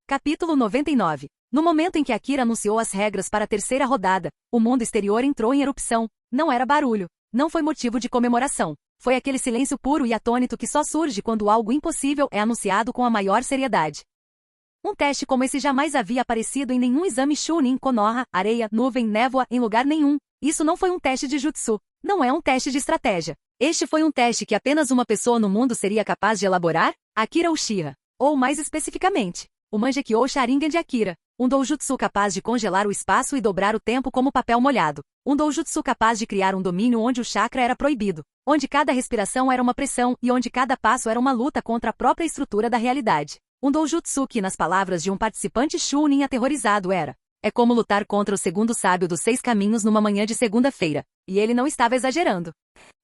Capítulo 99. No momento em que Akira anunciou as regras para a terceira rodada, o mundo exterior entrou em erupção. Não era barulho. Não foi motivo de comemoração. Foi aquele silêncio puro e atônito que só surge quando algo impossível é anunciado com a maior seriedade. Um teste como esse jamais havia aparecido em nenhum exame Chunin, Konoha, areia, nuvem, névoa, em lugar nenhum. Isso não foi um teste de jutsu. Não é um teste de estratégia. Este foi um teste que apenas uma pessoa no mundo seria capaz de elaborar? Akira Uchiha. Ou mais especificamente, o Mangekyou Sharingan de Akira. Um doujutsu capaz de congelar o espaço e dobrar o tempo como papel molhado. Um doujutsu capaz de criar um domínio onde o chakra era proibido. Onde cada respiração era uma pressão e onde cada passo era uma luta contra a própria estrutura da realidade. Um doujutsu que, nas palavras de um participante Chunin aterrorizado, era: é como lutar contra o segundo sábio dos 6 caminhos numa manhã de segunda-feira. E ele não estava exagerando.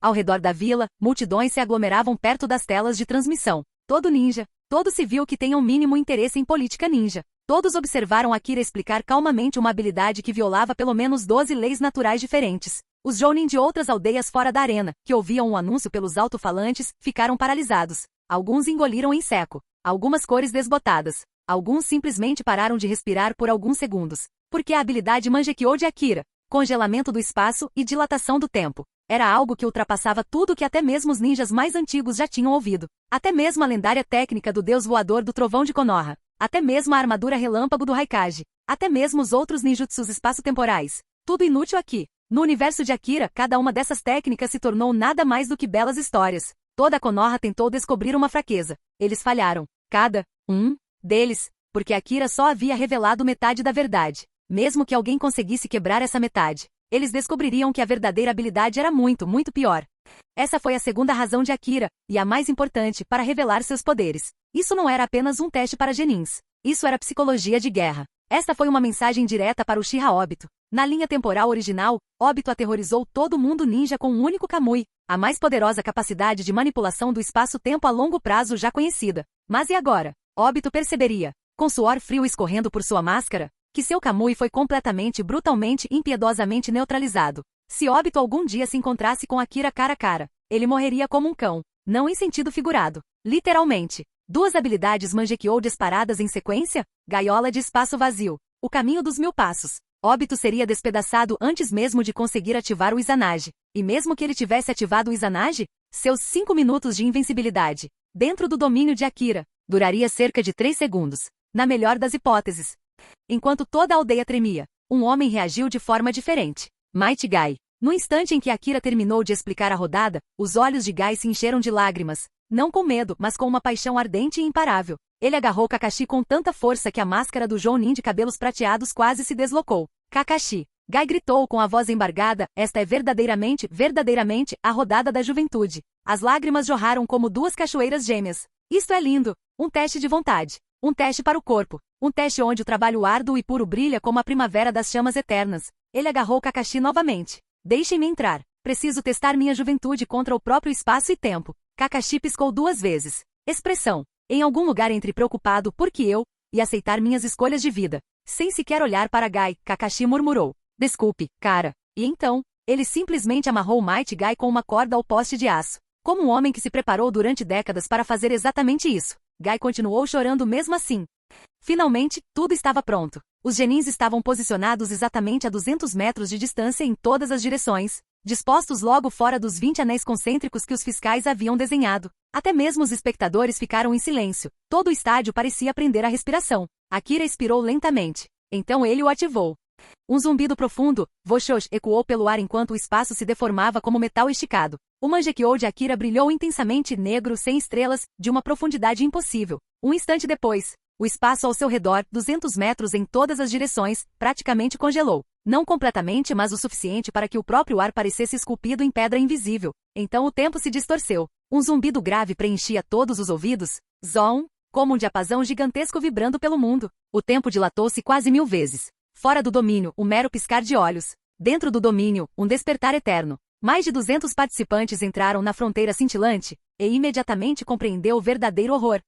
Ao redor da vila, multidões se aglomeravam perto das telas de transmissão. Todo ninja, todo civil que tenha um mínimo interesse em política ninja. Todos observaram Akira explicar calmamente uma habilidade que violava pelo menos 12 leis naturais diferentes. Os jounin de outras aldeias fora da arena, que ouviam o anúncio pelos alto-falantes, ficaram paralisados. Alguns engoliram em seco. Algumas cores desbotadas. Alguns simplesmente pararam de respirar por alguns segundos. Porque a habilidade Mangekyou de Akira, congelamento do espaço e dilatação do tempo, era algo que ultrapassava tudo que até mesmo os ninjas mais antigos já tinham ouvido. Até mesmo a lendária técnica do deus voador do trovão de Konoha. Até mesmo a armadura relâmpago do Raikage. Até mesmo os outros ninjutsus espaço-temporais. Tudo inútil aqui. No universo de Akira, cada uma dessas técnicas se tornou nada mais do que belas histórias. Toda Konoha tentou descobrir uma fraqueza. Eles falharam. Cada um deles, porque Akira só havia revelado metade da verdade. Mesmo que alguém conseguisse quebrar essa metade, eles descobririam que a verdadeira habilidade era muito, muito pior. Essa foi a segunda razão de Akira, e a mais importante, para revelar seus poderes. Isso não era apenas um teste para genins. Isso era psicologia de guerra. Esta foi uma mensagem direta para o Uchiha Obito. Na linha temporal original, Obito aterrorizou todo mundo ninja com um único Kamui, a mais poderosa capacidade de manipulação do espaço-tempo a longo prazo já conhecida. Mas e agora? Obito perceberia, com suor frio escorrendo por sua máscara, que seu Kamui foi completamente, brutalmente, impiedosamente neutralizado. Se Obito algum dia se encontrasse com Akira cara a cara, ele morreria como um cão, não em sentido figurado, literalmente. 2 habilidades Mangekyou disparadas em sequência? Gaiola de espaço vazio. O caminho dos 1000 passos. Obito seria despedaçado antes mesmo de conseguir ativar o Izanagi. E mesmo que ele tivesse ativado o Izanagi, seus 5 minutos de invencibilidade, dentro do domínio de Akira, duraria cerca de 3 segundos. Na melhor das hipóteses. Enquanto toda a aldeia tremia, um homem reagiu de forma diferente. Might Guy. No instante em que Akira terminou de explicar a rodada, os olhos de Guy se encheram de lágrimas. Não com medo, mas com uma paixão ardente e imparável. Ele agarrou Kakashi com tanta força que a máscara do Jounin de cabelos prateados quase se deslocou. Kakashi. Guy gritou com a voz embargada, esta é verdadeiramente, verdadeiramente, a rodada da juventude. As lágrimas jorraram como 2 cachoeiras gêmeas. Isto é lindo. Um teste de vontade. Um teste para o corpo. Um teste onde o trabalho árduo e puro brilha como a primavera das chamas eternas. Ele agarrou Kakashi novamente. Deixem-me entrar. Preciso testar minha juventude contra o próprio espaço e tempo. Kakashi piscou 2 vezes. Expressão. Em algum lugar entre preocupado porque eu, e aceitar minhas escolhas de vida. Sem sequer olhar para Guy, Kakashi murmurou. Desculpe, cara. E então, ele simplesmente amarrou Might Guy com uma corda ao poste de aço. Como um homem que se preparou durante décadas para fazer exatamente isso. Guy continuou chorando mesmo assim. Finalmente, tudo estava pronto. Os genins estavam posicionados exatamente a 200 metros de distância em todas as direções, dispostos logo fora dos 20 anéis concêntricos que os fiscais haviam desenhado. Até mesmo os espectadores ficaram em silêncio. Todo o estádio parecia prender a respiração. Akira expirou lentamente. Então ele o ativou. Um zumbido profundo, Voshosh, ecoou pelo ar enquanto o espaço se deformava como metal esticado. O Mangekyou de Akira brilhou intensamente negro sem estrelas, de uma profundidade impossível. Um instante depois, o espaço ao seu redor, 200 metros em todas as direções, praticamente congelou. Não completamente, mas o suficiente para que o próprio ar parecesse esculpido em pedra invisível. Então o tempo se distorceu. Um zumbido grave preenchia todos os ouvidos. Zon, como um diapasão gigantesco vibrando pelo mundo. O tempo dilatou-se quase 1000 vezes. Fora do domínio, um mero piscar de olhos. Dentro do domínio, um despertar eterno. Mais de 200 participantes entraram na fronteira cintilante, e imediatamente compreendeu o verdadeiro horror.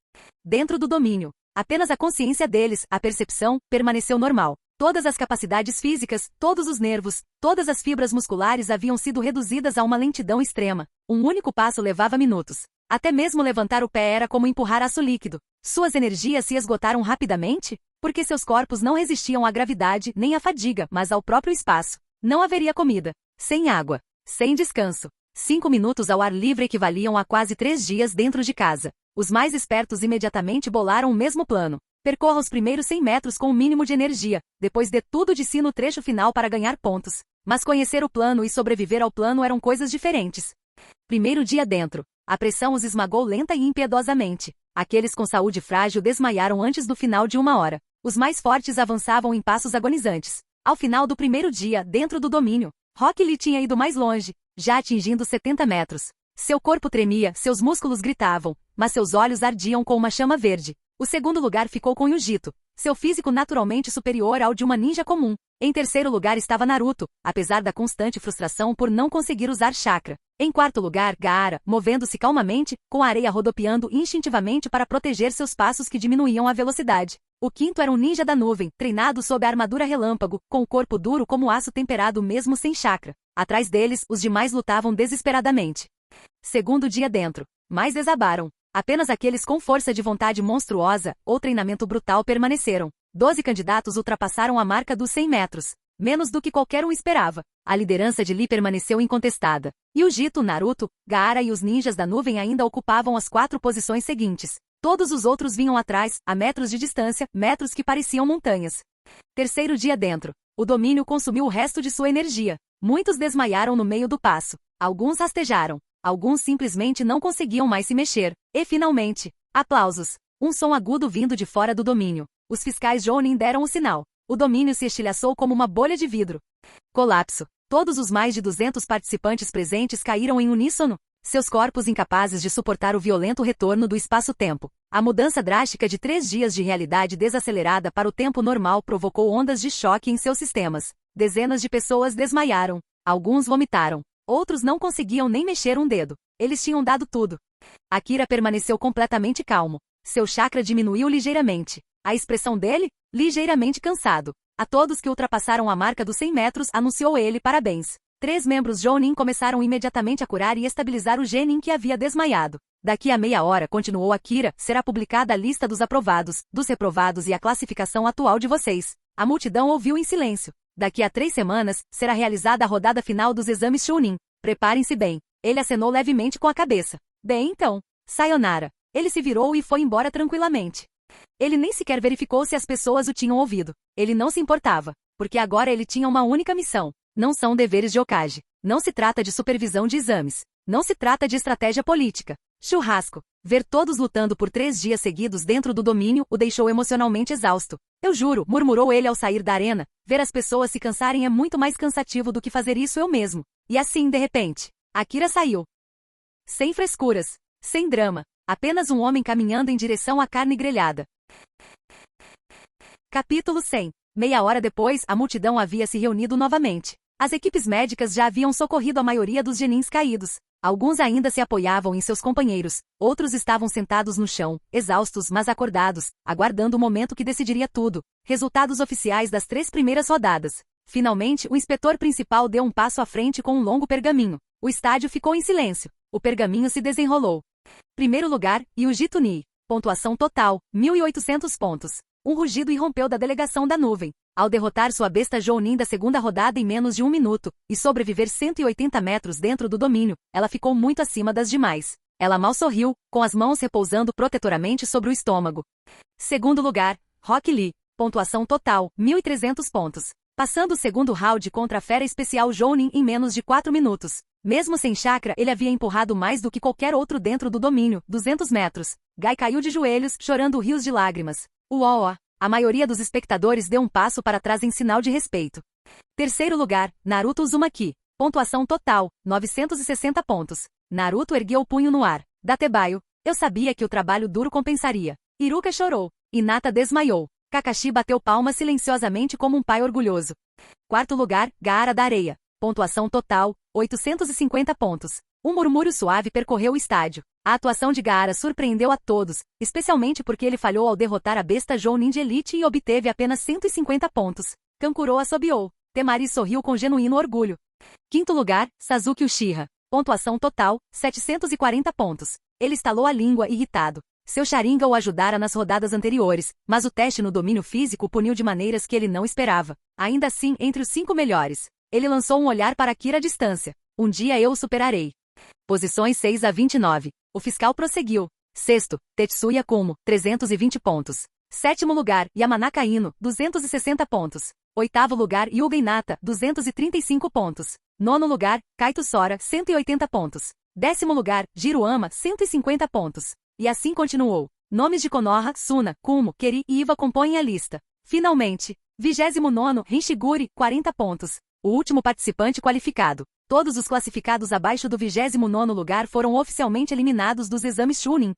Dentro do domínio, apenas a consciência deles, a percepção, permaneceu normal. Todas as capacidades físicas, todos os nervos, todas as fibras musculares haviam sido reduzidas a uma lentidão extrema. Um único passo levava minutos. Até mesmo levantar o pé era como empurrar aço líquido. Suas energias se esgotaram rapidamente, porque seus corpos não resistiam à gravidade nem à fadiga, mas ao próprio espaço. Não haveria comida, sem água, sem descanso. 5 minutos ao ar livre equivaliam a quase 3 dias dentro de casa. Os mais espertos imediatamente bolaram o mesmo plano. Percorra os primeiros 100 metros com o mínimo de energia, depois dê tudo de si no trecho final para ganhar pontos. Mas conhecer o plano e sobreviver ao plano eram coisas diferentes. Primeiro dia dentro. A pressão os esmagou lenta e impiedosamente. Aqueles com saúde frágil desmaiaram antes do final de 1 hora. Os mais fortes avançavam em passos agonizantes. Ao final do primeiro dia, dentro do domínio, Rock Lee tinha ido mais longe, já atingindo 70 metros. Seu corpo tremia, seus músculos gritavam, mas seus olhos ardiam com uma chama verde. O segundo lugar ficou com Yujito, seu físico naturalmente superior ao de uma ninja comum. Em terceiro lugar estava Naruto, apesar da constante frustração por não conseguir usar chakra. Em quarto lugar, Gaara, movendo-se calmamente, com a areia rodopiando instintivamente para proteger seus passos que diminuíam a velocidade. O quinto era um ninja da nuvem, treinado sob a armadura relâmpago, com o corpo duro como aço temperado mesmo sem chakra. Atrás deles, os demais lutavam desesperadamente. Segundo dia dentro. Mais desabaram. Apenas aqueles com força de vontade monstruosa ou treinamento brutal permaneceram. 12 candidatos ultrapassaram a marca dos 100 metros. Menos do que qualquer um esperava. A liderança de Lee permaneceu incontestada. Yujito, Naruto, Gaara e os ninjas da nuvem ainda ocupavam as 4 posições seguintes. Todos os outros vinham atrás, a metros de distância, metros que pareciam montanhas. Terceiro dia dentro. O domínio consumiu o resto de sua energia. Muitos desmaiaram no meio do passo. Alguns rastejaram. Alguns simplesmente não conseguiam mais se mexer. E finalmente, aplausos. Um som agudo vindo de fora do domínio. Os fiscais Jounin deram o sinal. O domínio se estilhaçou como uma bolha de vidro. Colapso. Todos os mais de 200 participantes presentes caíram em uníssono. Seus corpos incapazes de suportar o violento retorno do espaço-tempo. A mudança drástica de 3 dias de realidade desacelerada para o tempo normal provocou ondas de choque em seus sistemas. Dezenas de pessoas desmaiaram. Alguns vomitaram. Outros não conseguiam nem mexer um dedo. Eles tinham dado tudo. Akira permaneceu completamente calmo. Seu chakra diminuiu ligeiramente. A expressão dele? Ligeiramente cansado. A todos que ultrapassaram a marca dos 100 metros, anunciou ele parabéns. 3 membros Jounin começaram imediatamente a curar e estabilizar o genin que havia desmaiado. Daqui a meia hora, continuou Akira, será publicada a lista dos aprovados, dos reprovados e a classificação atual de vocês. A multidão ouviu em silêncio. Daqui a 3 semanas, será realizada a rodada final dos exames Chunin. Preparem-se bem. Ele acenou levemente com a cabeça. Bem então. Sayonara. Ele se virou e foi embora tranquilamente. Ele nem sequer verificou se as pessoas o tinham ouvido. Ele não se importava, porque agora ele tinha uma única missão. Não são deveres de Hokage. Não se trata de supervisão de exames. Não se trata de estratégia política. Churrasco. Ver todos lutando por 3 dias seguidos dentro do domínio o deixou emocionalmente exausto. Eu juro, murmurou ele ao sair da arena, ver as pessoas se cansarem é muito mais cansativo do que fazer isso eu mesmo. E assim, de repente, Akira saiu. Sem frescuras. Sem drama. Apenas um homem caminhando em direção à carne grelhada. Capítulo 100. Meia hora depois, a multidão havia se reunido novamente. As equipes médicas já haviam socorrido a maioria dos genins caídos. Alguns ainda se apoiavam em seus companheiros, outros estavam sentados no chão, exaustos mas acordados, aguardando o momento que decidiria tudo. Resultados oficiais das 3 primeiras rodadas. Finalmente, o inspetor principal deu um passo à frente com um longo pergaminho. O estádio ficou em silêncio. O pergaminho se desenrolou. Primeiro lugar, Yujito Nii. Pontuação total, 1.800 pontos. Um rugido irrompeu da delegação da nuvem. Ao derrotar sua besta Jounin da segunda rodada em menos de 1 minuto, e sobreviver 180 metros dentro do domínio, ela ficou muito acima das demais. Ela mal sorriu, com as mãos repousando protetoramente sobre o estômago. Segundo lugar, Rock Lee. Pontuação total, 1.300 pontos. Passando o segundo round contra a fera especial Jounin em menos de 4 minutos. Mesmo sem chakra, ele havia empurrado mais do que qualquer outro dentro do domínio, 200 metros. Gai caiu de joelhos, chorando rios de lágrimas. Uó! A maioria dos espectadores deu um passo para trás em sinal de respeito. Terceiro lugar, Naruto Uzumaki. Pontuação total, 960 pontos. Naruto ergueu o punho no ar. Datebayo. Eu sabia que o trabalho duro compensaria. Iruka chorou. Hinata desmaiou. Kakashi bateu palmas silenciosamente como um pai orgulhoso. Quarto lugar, Gaara da Areia. Pontuação total, 850 pontos. Um murmúrio suave percorreu o estádio. A atuação de Gaara surpreendeu a todos, especialmente porque ele falhou ao derrotar a besta Jounin de Elite e obteve apenas 150 pontos. Kankuro assobiou. Temari sorriu com genuíno orgulho. Quinto lugar, Sasuke Uchiha. Pontuação total, 740 pontos. Ele estalou a língua irritado. Seu Sharingan o ajudara nas rodadas anteriores, mas o teste no domínio físico o puniu de maneiras que ele não esperava. Ainda assim, entre os 5 melhores. Ele lançou um olhar para Akira à distância. Um dia eu o superarei. Posições 6 a 29. O fiscal prosseguiu. Sexto, Tetsuya Kumo, 320 pontos. Sétimo lugar, Yamanaka Ino, 260 pontos. Oitavo lugar, Yuga Hinata, 235 pontos. Nono lugar, Kaito Sora, 180 pontos. Décimo lugar, Jiruama, 150 pontos. E assim continuou. Nomes de Konoha, Suna, Kumo, Keri e Iva compõem a lista. Finalmente, 29º, Henshiguri, 40 pontos. O último participante qualificado. Todos os classificados abaixo do 29º lugar foram oficialmente eliminados dos exames Chunin.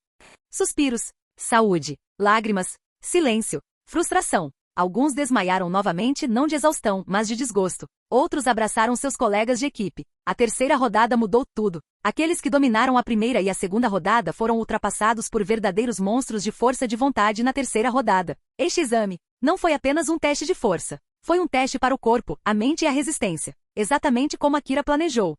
Suspiros, saúde, lágrimas, silêncio, frustração. Alguns desmaiaram novamente, não de exaustão, mas de desgosto. Outros abraçaram seus colegas de equipe. A terceira rodada mudou tudo. Aqueles que dominaram a primeira e a segunda rodada foram ultrapassados por verdadeiros monstros de força de vontade na terceira rodada. Este exame não foi apenas um teste de força. Foi um teste para o corpo, a mente e a resistência. Exatamente como Akira planejou.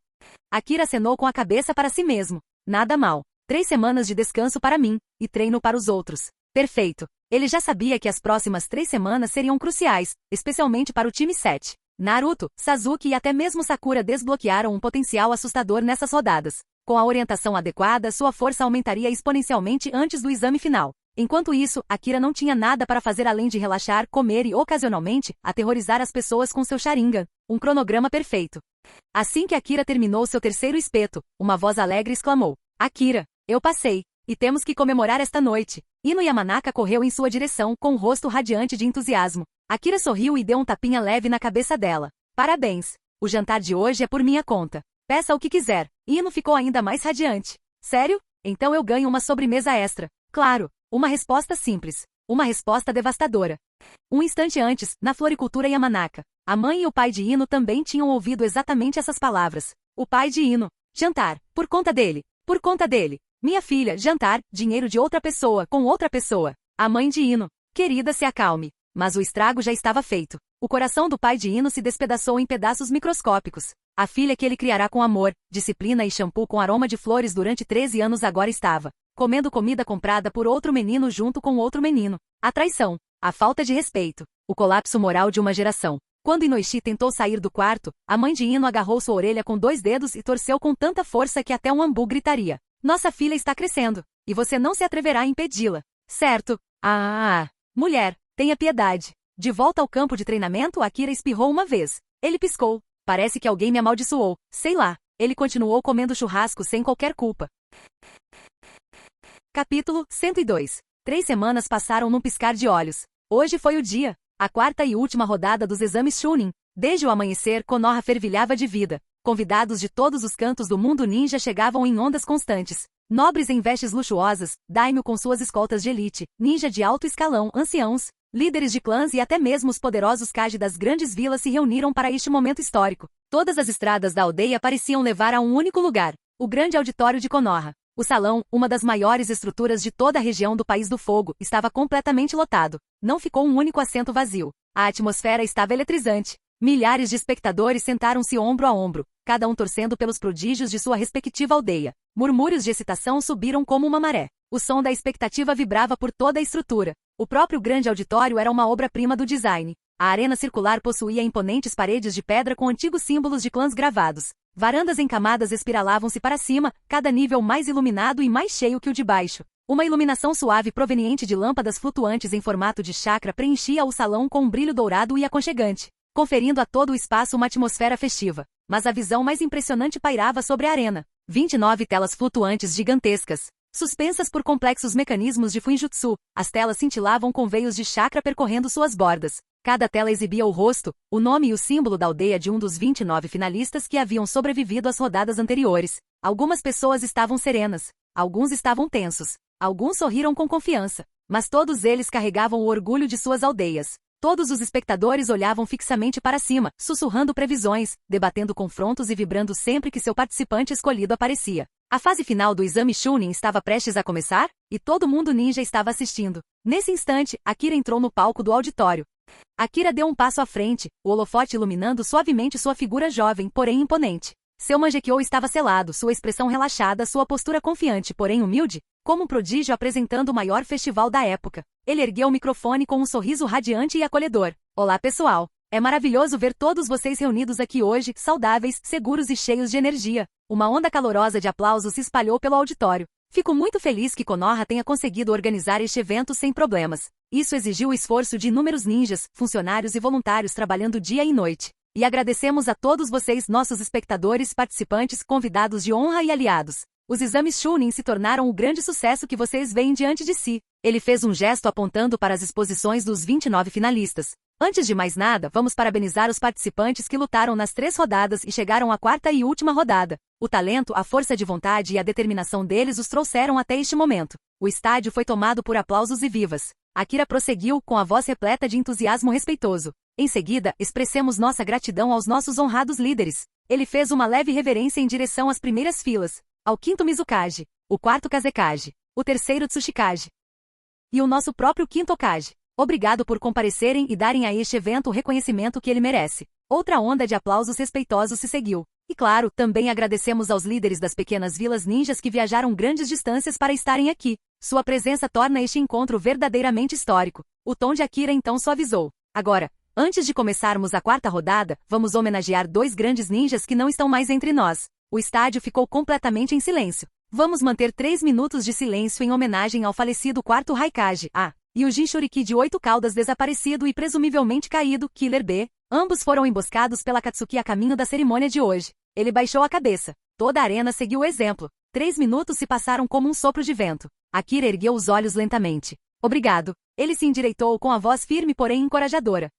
Akira acenou com a cabeça para si mesmo. Nada mal. 3 semanas de descanso para mim, e treino para os outros. Perfeito. Ele já sabia que as próximas 3 semanas seriam cruciais, especialmente para o time 7. Naruto, Sasuke e até mesmo Sakura desbloquearam um potencial assustador nessas rodadas. Com a orientação adequada, sua força aumentaria exponencialmente antes do exame final. Enquanto isso, Akira não tinha nada para fazer além de relaxar, comer e, ocasionalmente, aterrorizar as pessoas com seu Sharingan. Um cronograma perfeito. Assim que Akira terminou seu terceiro espeto, uma voz alegre exclamou: Akira, eu passei. E temos que comemorar esta noite. Ino Yamanaka correu em sua direção, com o rosto radiante de entusiasmo. Akira sorriu e deu um tapinha leve na cabeça dela. Parabéns. O jantar de hoje é por minha conta. Peça o que quiser. Ino ficou ainda mais radiante. Sério? Então eu ganho uma sobremesa extra. Claro. Uma resposta simples. Uma resposta devastadora. Um instante antes, na floricultura Yamanaka, a mãe e o pai de Ino também tinham ouvido exatamente essas palavras. O pai de Ino. Jantar. Por conta dele. Por conta dele. Minha filha, jantar, dinheiro de outra pessoa, com outra pessoa. A mãe de Ino. Querida, se acalme. Mas o estrago já estava feito. O coração do pai de Ino se despedaçou em pedaços microscópicos. A filha que ele criará com amor, disciplina e shampoo com aroma de flores durante 13 anos agora estava comendo comida comprada por outro menino junto com outro menino. A traição. A falta de respeito. O colapso moral de uma geração. Quando Inoishi tentou sair do quarto, a mãe de Ino agarrou sua orelha com 2 dedos e torceu com tanta força que até um ambu gritaria. Nossa filha está crescendo, e você não se atreverá a impedi-la. Certo? Mulher, tenha piedade. De volta ao campo de treinamento, Akira espirrou uma vez. Ele piscou. Parece que alguém me amaldiçoou. Sei lá. Ele continuou comendo churrasco sem qualquer culpa. Capítulo 102. 3 semanas passaram num piscar de olhos. Hoje foi o dia. A quarta e última rodada dos exames Chunin. Desde o amanhecer, Konoha fervilhava de vida. Convidados de todos os cantos do mundo ninja chegavam em ondas constantes. Nobres em vestes luxuosas, daimyo com suas escoltas de elite, ninja de alto escalão, anciãos, líderes de clãs e até mesmo os poderosos Kage das grandes vilas se reuniram para este momento histórico. Todas as estradas da aldeia pareciam levar a um único lugar, o grande auditório de Konoha. O salão, uma das maiores estruturas de toda a região do País do Fogo, estava completamente lotado. Não ficou um único assento vazio. A atmosfera estava eletrizante. Milhares de espectadores sentaram-se ombro a ombro, cada um torcendo pelos prodígios de sua respectiva aldeia. Murmúrios de excitação subiram como uma maré. O som da expectativa vibrava por toda a estrutura. O próprio grande auditório era uma obra-prima do design. A arena circular possuía imponentes paredes de pedra com antigos símbolos de clãs gravados. Varandas em camadas espiralavam-se para cima, cada nível mais iluminado e mais cheio que o de baixo. Uma iluminação suave proveniente de lâmpadas flutuantes em formato de chakra preenchia o salão com um brilho dourado e aconchegante, conferindo a todo o espaço uma atmosfera festiva. Mas a visão mais impressionante pairava sobre a arena. 29 telas flutuantes gigantescas, suspensas por complexos mecanismos de Fuinjutsu. As telas cintilavam com veios de chakra percorrendo suas bordas. Cada tela exibia o rosto, o nome e o símbolo da aldeia de um dos 29 finalistas que haviam sobrevivido às rodadas anteriores. Algumas pessoas estavam serenas, alguns estavam tensos, alguns sorriram com confiança, mas todos eles carregavam o orgulho de suas aldeias. Todos os espectadores olhavam fixamente para cima, sussurrando previsões, debatendo confrontos e vibrando sempre que seu participante escolhido aparecia. A fase final do exame Chunin estava prestes a começar, e todo mundo ninja estava assistindo. Nesse instante, Akira entrou no palco do auditório. Akira deu um passo à frente, o holofote iluminando suavemente sua figura jovem, porém imponente. Seu Mangekyou estava selado, sua expressão relaxada, sua postura confiante, porém humilde, como um prodígio apresentando o maior festival da época. Ele ergueu o microfone com um sorriso radiante e acolhedor. Olá, pessoal! É maravilhoso ver todos vocês reunidos aqui hoje, saudáveis, seguros e cheios de energia. Uma onda calorosa de aplausos se espalhou pelo auditório. Fico muito feliz que Konoha tenha conseguido organizar este evento sem problemas. Isso exigiu o esforço de inúmeros ninjas, funcionários e voluntários trabalhando dia e noite. E agradecemos a todos vocês, nossos espectadores, participantes, convidados de honra e aliados. Os exames Chunin se tornaram o grande sucesso que vocês veem diante de si. Ele fez um gesto apontando para as exposições dos 29 finalistas. Antes de mais nada, vamos parabenizar os participantes que lutaram nas 3 rodadas e chegaram à 4ª e última rodada. O talento, a força de vontade e a determinação deles os trouxeram até este momento. O estádio foi tomado por aplausos e vivas. Akira prosseguiu, com a voz repleta de entusiasmo respeitoso. Em seguida, expressemos nossa gratidão aos nossos honrados líderes. Ele fez uma leve reverência em direção às primeiras filas. Ao 5º Mizukage, o 4º Kazekage, o 3º Tsushikage e o nosso próprio 5º Hokage. Obrigado por comparecerem e darem a este evento o reconhecimento que ele merece. Outra onda de aplausos respeitosos se seguiu. E claro, também agradecemos aos líderes das pequenas vilas ninjas que viajaram grandes distâncias para estarem aqui. Sua presença torna este encontro verdadeiramente histórico. O tom de Akira então suavizou. Agora, antes de começarmos a 4ª rodada, vamos homenagear 2 grandes ninjas que não estão mais entre nós. O estádio ficou completamente em silêncio. Vamos manter 3 minutos de silêncio em homenagem ao falecido 4º Raikage, e o Jinchuriki de 8 caudas desaparecido e presumivelmente caído, Killer B. Ambos foram emboscados pela Katsuki a caminho da cerimônia de hoje. Ele baixou a cabeça. Toda a arena seguiu o exemplo. 3 minutos se passaram como um sopro de vento. Akira ergueu os olhos lentamente. Obrigado. Ele se endireitou com a voz firme porém encorajadora.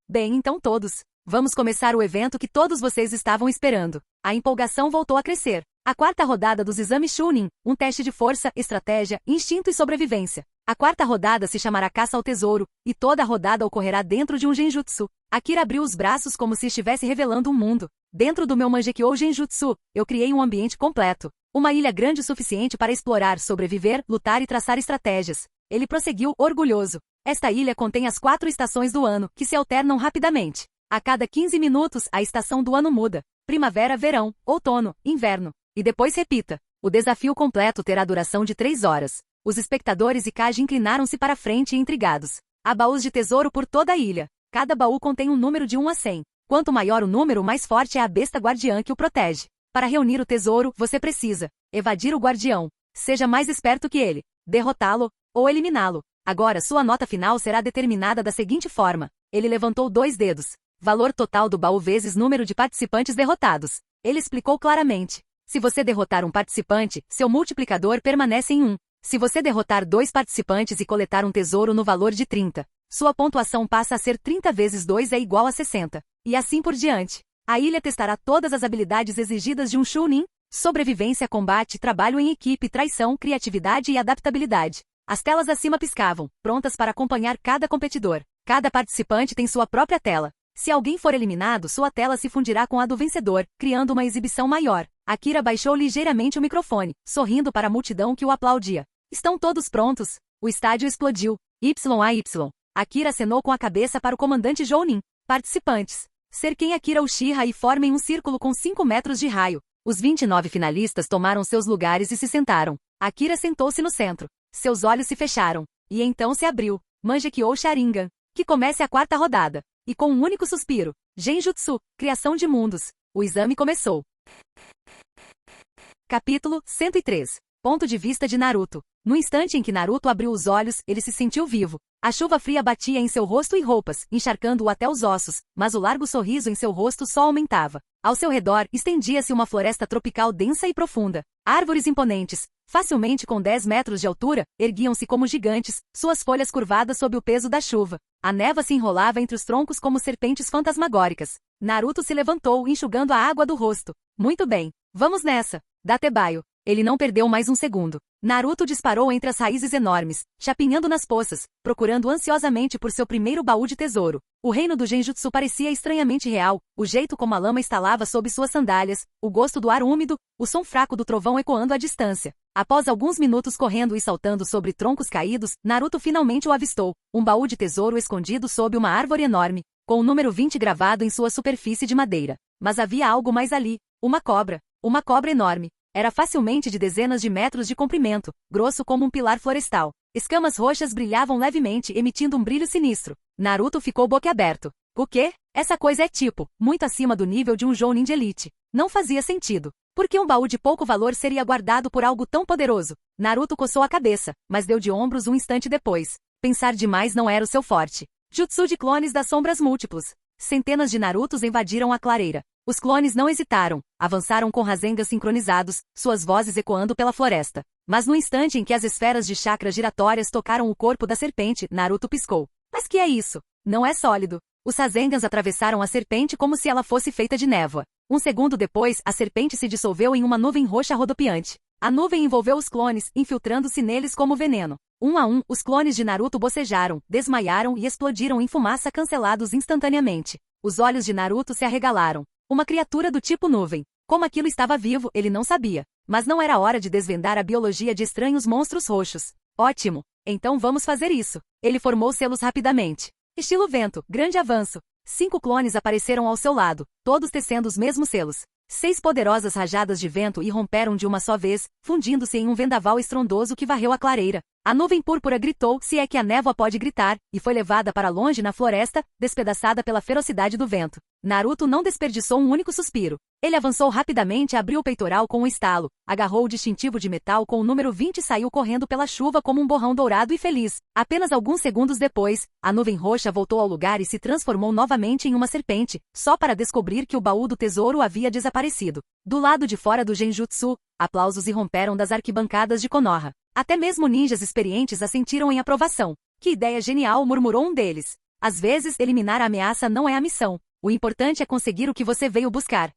Bem, então todos. Vamos começar o evento que todos vocês estavam esperando. A empolgação voltou a crescer. A 4ª rodada dos exames Chunin, um teste de força, estratégia, instinto e sobrevivência. A 4ª rodada se chamará Caça ao Tesouro, e toda a rodada ocorrerá dentro de um Genjutsu. Akira abriu os braços como se estivesse revelando um mundo. Dentro do meu Mangekyou Genjutsu, eu criei um ambiente completo. Uma ilha grande o suficiente para explorar, sobreviver, lutar e traçar estratégias. Ele prosseguiu, orgulhoso. Esta ilha contém as 4 estações do ano, que se alternam rapidamente. A cada 15 minutos, a estação do ano muda. Primavera, verão, outono, inverno. E depois repita. O desafio completo terá duração de 3 horas. Os espectadores e Kaji inclinaram-se para frente intrigados. Há baús de tesouro por toda a ilha. Cada baú contém um número de 1 a 100. Quanto maior o número, mais forte é a besta guardiã que o protege. Para reunir o tesouro, você precisa evadir o guardião. Seja mais esperto que ele. Derrotá-lo ou eliminá-lo. Agora sua nota final será determinada da seguinte forma. Ele levantou 2 dedos. Valor total do baú vezes número de participantes derrotados. Ele explicou claramente. Se você derrotar um participante, seu multiplicador permanece em 1. Se você derrotar 2 participantes e coletar um tesouro no valor de 30, sua pontuação passa a ser 30 vezes 2 é igual a 60. E assim por diante. A ilha testará todas as habilidades exigidas de um Chunin: sobrevivência, combate, trabalho em equipe, traição, criatividade e adaptabilidade. As telas acima piscavam, prontas para acompanhar cada competidor. Cada participante tem sua própria tela. Se alguém for eliminado, sua tela se fundirá com a do vencedor, criando uma exibição maior. Akira baixou ligeiramente o microfone, sorrindo para a multidão que o aplaudia. Estão todos prontos? O estádio explodiu. YAY. Akira acenou com a cabeça para o comandante Jounin. Participantes. Cerquem Akira Uchiha e formem um círculo com 5 metros de raio. Os 29 finalistas tomaram seus lugares e se sentaram. Akira sentou-se no centro. Seus olhos se fecharam. E então se abriu. Mangekyou Sharingan. Que comece a 4ª rodada. E com um único suspiro. Genjutsu, criação de mundos. O exame começou. Capítulo 103. Ponto de vista de Naruto. No instante em que Naruto abriu os olhos, ele se sentiu vivo. A chuva fria batia em seu rosto e roupas, encharcando-o até os ossos, mas o largo sorriso em seu rosto só aumentava. Ao seu redor, estendia-se uma floresta tropical densa e profunda. Árvores imponentes, facilmente com 10 metros de altura, erguiam-se como gigantes, suas folhas curvadas sob o peso da chuva. A névoa se enrolava entre os troncos como serpentes fantasmagóricas. Naruto se levantou, enxugando a água do rosto. Muito bem, vamos nessa. Datebayo. Ele não perdeu mais um segundo. Naruto disparou entre as raízes enormes, chapinhando nas poças, procurando ansiosamente por seu primeiro baú de tesouro. O reino do Genjutsu parecia estranhamente real, o jeito como a lama estalava sob suas sandálias, o gosto do ar úmido, o som fraco do trovão ecoando à distância. Após alguns minutos correndo e saltando sobre troncos caídos, Naruto finalmente o avistou, um baú de tesouro escondido sob uma árvore enorme, com o número 20 gravado em sua superfície de madeira. Mas havia algo mais ali, uma cobra enorme. Era facilmente de dezenas de metros de comprimento, grosso como um pilar florestal. Escamas roxas brilhavam levemente, emitindo um brilho sinistro. Naruto ficou boquiaberto. O quê? Essa coisa é muito acima do nível de um Jounin de elite. Não fazia sentido. Por que um baú de pouco valor seria guardado por algo tão poderoso? Naruto coçou a cabeça, mas deu de ombros um instante depois. Pensar demais não era o seu forte. Jutsu de clones das sombras múltiplos. Centenas de Narutos invadiram a clareira. Os clones não hesitaram, avançaram com Rasengas sincronizados, suas vozes ecoando pela floresta. Mas no instante em que as esferas de chakra giratórias tocaram o corpo da serpente, Naruto piscou. Mas que é isso? Não é sólido. Os Rasengas atravessaram a serpente como se ela fosse feita de névoa. Um segundo depois, a serpente se dissolveu em uma nuvem roxa rodopiante. A nuvem envolveu os clones, infiltrando-se neles como veneno. Um a um, os clones de Naruto bocejaram, desmaiaram e explodiram em fumaça, cancelados instantaneamente. Os olhos de Naruto se arregalaram. Uma criatura do tipo nuvem. Como aquilo estava vivo, ele não sabia. Mas não era hora de desvendar a biologia de estranhos monstros roxos. Ótimo! Então vamos fazer isso. Ele formou selos rapidamente. Estilo vento, grande avanço. 5 clones apareceram ao seu lado, todos tecendo os mesmos selos. 6 poderosas rajadas de vento irromperam de uma só vez, fundindo-se em um vendaval estrondoso que varreu a clareira. A nuvem púrpura gritou, se é que a névoa pode gritar, e foi levada para longe na floresta, despedaçada pela ferocidade do vento. Naruto não desperdiçou um único suspiro. Ele avançou rapidamente, abriu o peitoral com um estalo, agarrou o distintivo de metal com o número 20 e saiu correndo pela chuva como um borrão dourado e feliz. Apenas alguns segundos depois, a nuvem roxa voltou ao lugar e se transformou novamente em uma serpente, só para descobrir que o baú do tesouro havia desaparecido. Do lado de fora do Genjutsu, aplausos irromperam das arquibancadas de Konoha. Até mesmo ninjas experientes assentiram em aprovação. Que ideia genial, murmurou um deles. Às vezes, eliminar a ameaça não é a missão. O importante é conseguir o que você veio buscar.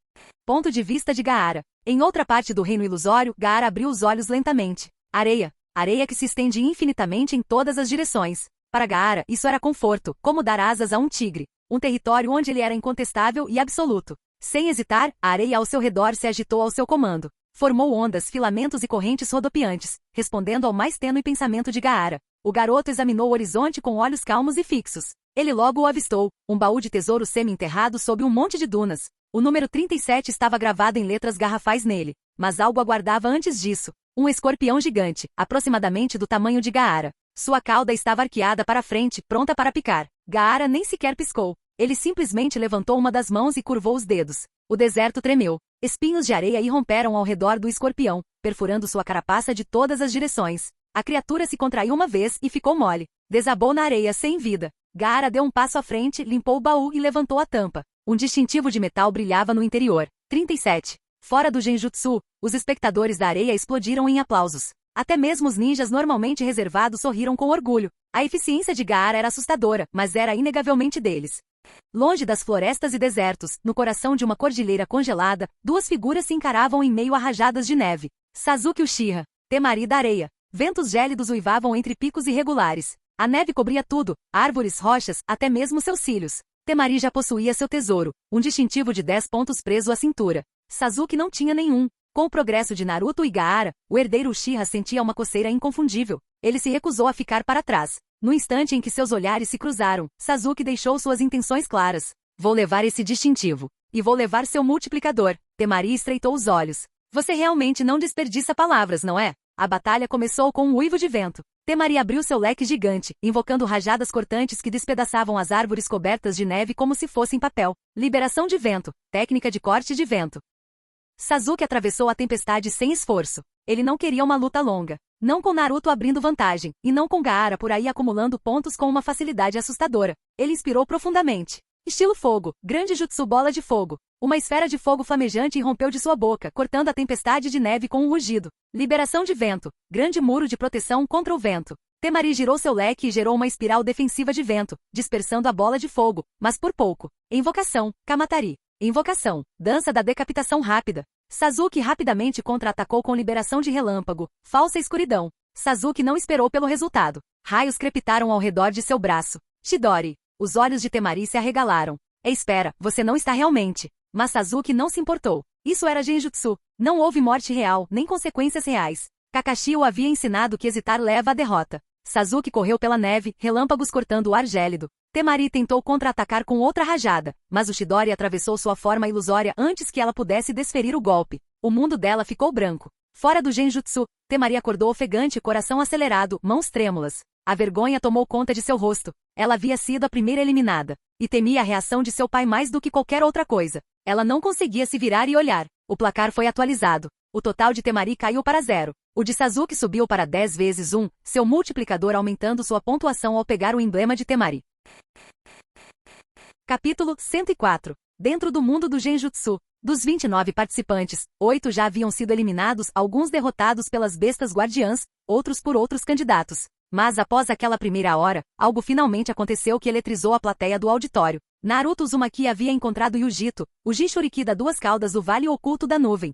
Ponto de vista de Gaara. Em outra parte do reino ilusório, Gaara abriu os olhos lentamente. Areia. Areia que se estende infinitamente em todas as direções. Para Gaara, isso era conforto, como dar asas a um tigre. Um território onde ele era incontestável e absoluto. Sem hesitar, a areia ao seu redor se agitou ao seu comando. Formou ondas, filamentos e correntes rodopiantes, respondendo ao mais tênue pensamento de Gaara. O garoto examinou o horizonte com olhos calmos e fixos. Ele logo o avistou, um baú de tesouro semi-enterrado sob um monte de dunas. O número 37 estava gravado em letras garrafais nele, mas algo aguardava antes disso. Um escorpião gigante, aproximadamente do tamanho de Gaara. Sua cauda estava arqueada para frente, pronta para picar. Gaara nem sequer piscou. Ele simplesmente levantou uma das mãos e curvou os dedos. O deserto tremeu. Espinhos de areia irromperam ao redor do escorpião, perfurando sua carapaça de todas as direções. A criatura se contraiu uma vez e ficou mole. Desabou na areia sem vida. Gaara deu um passo à frente, limpou o baú e levantou a tampa. Um distintivo de metal brilhava no interior. 37. Fora do Genjutsu, os espectadores da areia explodiram em aplausos. Até mesmo os ninjas normalmente reservados sorriram com orgulho. A eficiência de Gaara era assustadora, mas era inegavelmente deles. Longe das florestas e desertos, no coração de uma cordilheira congelada, 2 figuras se encaravam em meio a rajadas de neve. Sasuke Uchiha, Temari da areia. Ventos gélidos uivavam entre picos irregulares. A neve cobria tudo, árvores, rochas, até mesmo seus cílios. Temari já possuía seu tesouro, um distintivo de 10 pontos preso à cintura. Sasuke não tinha nenhum. Com o progresso de Naruto e Gaara, o herdeiro Uchiha sentia uma coceira inconfundível. Ele se recusou a ficar para trás. No instante em que seus olhares se cruzaram, Sasuke deixou suas intenções claras. Vou levar esse distintivo. E vou levar seu multiplicador. Temari estreitou os olhos. Você realmente não desperdiça palavras, não é? A batalha começou com um uivo de vento. Temari abriu seu leque gigante, invocando rajadas cortantes que despedaçavam as árvores cobertas de neve como se fossem papel. Liberação de vento. Técnica de corte de vento. Sasuke atravessou a tempestade sem esforço. Ele não queria uma luta longa. Não com Naruto abrindo vantagem, e não com Gaara por aí acumulando pontos com uma facilidade assustadora. Ele inspirou profundamente. Estilo fogo, grande jutsu bola de fogo. Uma esfera de fogo flamejante irrompeu de sua boca, cortando a tempestade de neve com um rugido. Liberação de vento, grande muro de proteção contra o vento. Temari girou seu leque e gerou uma espiral defensiva de vento, dispersando a bola de fogo, mas por pouco. Invocação, Kamatari. Invocação, dança da decapitação rápida. Sasuke rapidamente contra-atacou com liberação de relâmpago, falsa escuridão. Sasuke não esperou pelo resultado. Raios crepitaram ao redor de seu braço. Chidori. Os olhos de Temari se arregalaram. Espera, você não está realmente. Mas Sasuke não se importou. Isso era genjutsu. Não houve morte real, nem consequências reais. Kakashi o havia ensinado que hesitar leva à derrota. Sasuke correu pela neve, relâmpagos cortando o ar gélido. Temari tentou contra-atacar com outra rajada, mas o Chidori atravessou sua forma ilusória antes que ela pudesse desferir o golpe. O mundo dela ficou branco. Fora do genjutsu, Temari acordou ofegante, coração acelerado, mãos trêmulas. A vergonha tomou conta de seu rosto. Ela havia sido a primeira eliminada, e temia a reação de seu pai mais do que qualquer outra coisa. Ela não conseguia se virar e olhar. O placar foi atualizado. O total de Temari caiu para 0. O de Sasuke subiu para 10 vezes 1, seu multiplicador aumentando sua pontuação ao pegar o emblema de Temari. Capítulo 104. Dentro do mundo do genjutsu. Dos 29 participantes, 8 já haviam sido eliminados, alguns derrotados pelas bestas guardiãs, outros por outros candidatos. Mas após aquela primeira hora, algo finalmente aconteceu que eletrizou a plateia do auditório. Naruto Uzumaki havia encontrado Yujito, o Jinchuriki da Duas Caudas do Vale Oculto da Nuvem.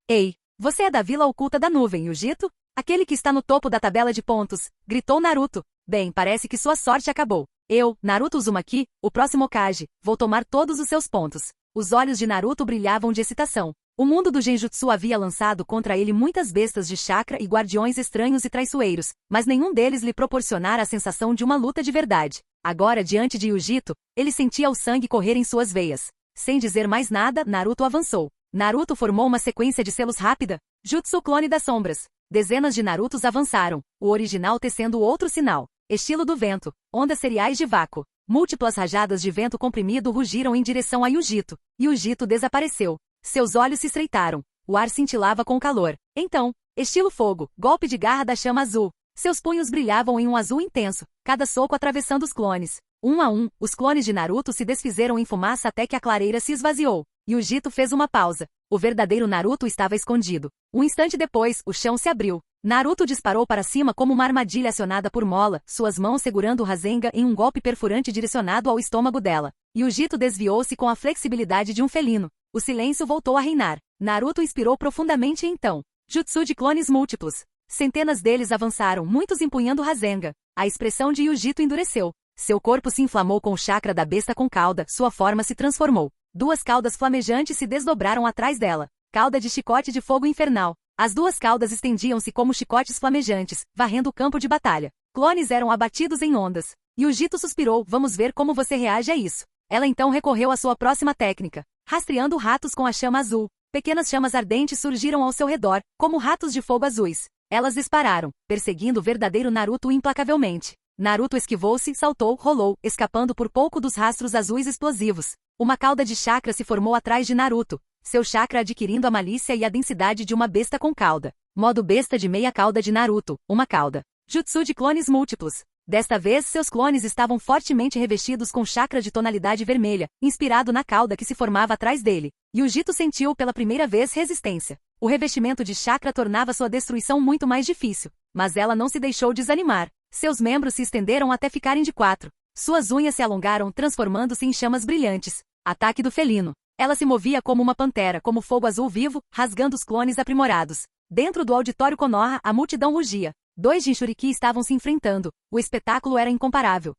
Ei, você é da Vila Oculta da Nuvem, Yujito? Aquele que está no topo da tabela de pontos, gritou Naruto. Bem, parece que sua sorte acabou. Eu, Naruto Uzumaki, o próximo Hokage, vou tomar todos os seus pontos. Os olhos de Naruto brilhavam de excitação. O mundo do genjutsu havia lançado contra ele muitas bestas de chakra e guardiões estranhos e traiçoeiros, mas nenhum deles lhe proporcionara a sensação de uma luta de verdade. Agora, diante de Yujito, ele sentia o sangue correr em suas veias. Sem dizer mais nada, Naruto avançou. Naruto formou uma sequência de selos rápida. Jutsu Clone das Sombras. Dezenas de Narutos avançaram, o original tecendo outro sinal. Estilo do vento. Ondas seriais de vácuo. Múltiplas rajadas de vento comprimido rugiram em direção a Yujito. Yujito desapareceu. Seus olhos se estreitaram. O ar cintilava com calor. Então, estilo fogo, golpe de garra da chama azul. Seus punhos brilhavam em um azul intenso, cada soco atravessando os clones. Um a um, os clones de Naruto se desfizeram em fumaça até que a clareira se esvaziou. Yujito fez uma pausa. O verdadeiro Naruto estava escondido. Um instante depois, o chão se abriu. Naruto disparou para cima como uma armadilha acionada por Mola, suas mãos segurando o Rasengan em um golpe perfurante direcionado ao estômago dela. Yujito desviou-se com a flexibilidade de um felino. O silêncio voltou a reinar. Naruto inspirou profundamente e então. Jutsu de clones múltiplos. Centenas deles avançaram, muitos empunhando o Rasengan. A expressão de Yujito endureceu. Seu corpo se inflamou com o chakra da besta com cauda, sua forma se transformou. Duas caudas flamejantes se desdobraram atrás dela. Cauda de chicote de fogo infernal. As duas caudas estendiam-se como chicotes flamejantes, varrendo o campo de batalha. Clones eram abatidos em ondas. Yujito suspirou, vamos ver como você reage a isso. Ela então recorreu à sua próxima técnica. Rastreando ratos com a chama azul. Pequenas chamas ardentes surgiram ao seu redor, como ratos de fogo azuis. Elas dispararam, perseguindo o verdadeiro Naruto implacavelmente. Naruto esquivou-se, saltou, rolou, escapando por pouco dos rastros azuis explosivos. Uma cauda de chakra se formou atrás de Naruto, seu chakra adquirindo a malícia e a densidade de uma besta com cauda. Modo besta de meia cauda de Naruto, uma cauda. Jutsu de clones múltiplos. Desta vez, seus clones estavam fortemente revestidos com chakra de tonalidade vermelha, inspirado na cauda que se formava atrás dele. Yujito sentiu pela primeira vez resistência. O revestimento de chakra tornava sua destruição muito mais difícil, mas ela não se deixou desanimar. Seus membros se estenderam até ficarem de 4. Suas unhas se alongaram, transformando-se em chamas brilhantes. Ataque do felino. Ela se movia como uma pantera, como fogo azul vivo, rasgando os clones aprimorados. Dentro do auditório Konoha, a multidão rugia. 2 Jinchuriki estavam se enfrentando. O espetáculo era incomparável.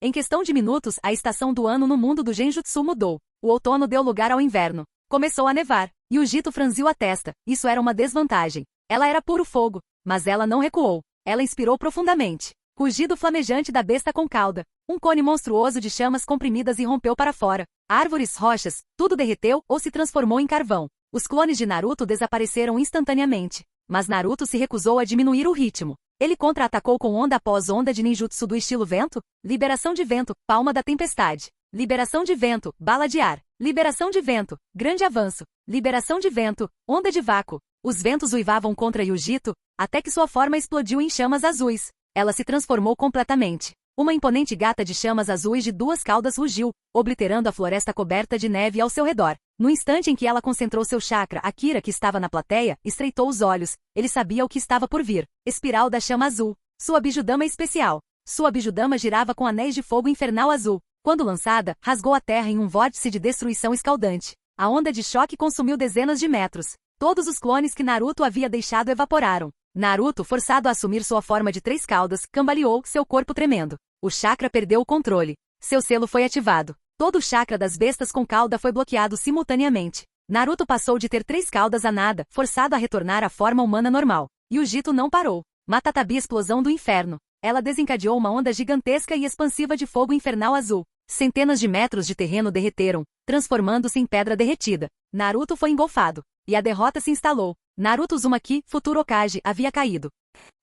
Em questão de minutos, a estação do ano no mundo do genjutsu mudou. O outono deu lugar ao inverno. Começou a nevar. Yujito franziu a testa. Isso era uma desvantagem. Ela era puro fogo. Mas ela não recuou. Ela inspirou profundamente. Rugido flamejante da besta com cauda. Um cone monstruoso de chamas comprimidas irrompeu para fora. Árvores, rochas, tudo derreteu ou se transformou em carvão. Os clones de Naruto desapareceram instantaneamente. Mas Naruto se recusou a diminuir o ritmo. Ele contra-atacou com onda após onda de ninjutsu do estilo vento, liberação de vento, palma da tempestade. Liberação de vento, bala de ar. Liberação de vento, grande avanço. Liberação de vento, onda de vácuo. Os ventos uivavam contra Yujito, até que sua forma explodiu em chamas azuis. Ela se transformou completamente. Uma imponente gata de chamas azuis de 2 caudas rugiu, obliterando a floresta coberta de neve ao seu redor. No instante em que ela concentrou seu chakra, Akira, que estava na plateia, estreitou os olhos. Ele sabia o que estava por vir. Espiral da chama azul. Sua bijudama especial. Sua bijudama girava com anéis de fogo infernal azul. Quando lançada, rasgou a terra em um vórtice de destruição escaldante. A onda de choque consumiu dezenas de metros. Todos os clones que Naruto havia deixado evaporaram. Naruto, forçado a assumir sua forma de 3 caudas, cambaleou, seu corpo tremendo. O chakra perdeu o controle. Seu selo foi ativado. Todo o chakra das bestas com cauda foi bloqueado simultaneamente. Naruto passou de ter 3 caudas a nada, forçado a retornar à forma humana normal. Yujito não parou. Matatabi explosão do inferno. Ela desencadeou uma onda gigantesca e expansiva de fogo infernal azul. Centenas de metros de terreno derreteram, transformando-se em pedra derretida. Naruto foi engolfado. E a derrota se instalou. Naruto Uzumaki, futuro Hokage, havia caído.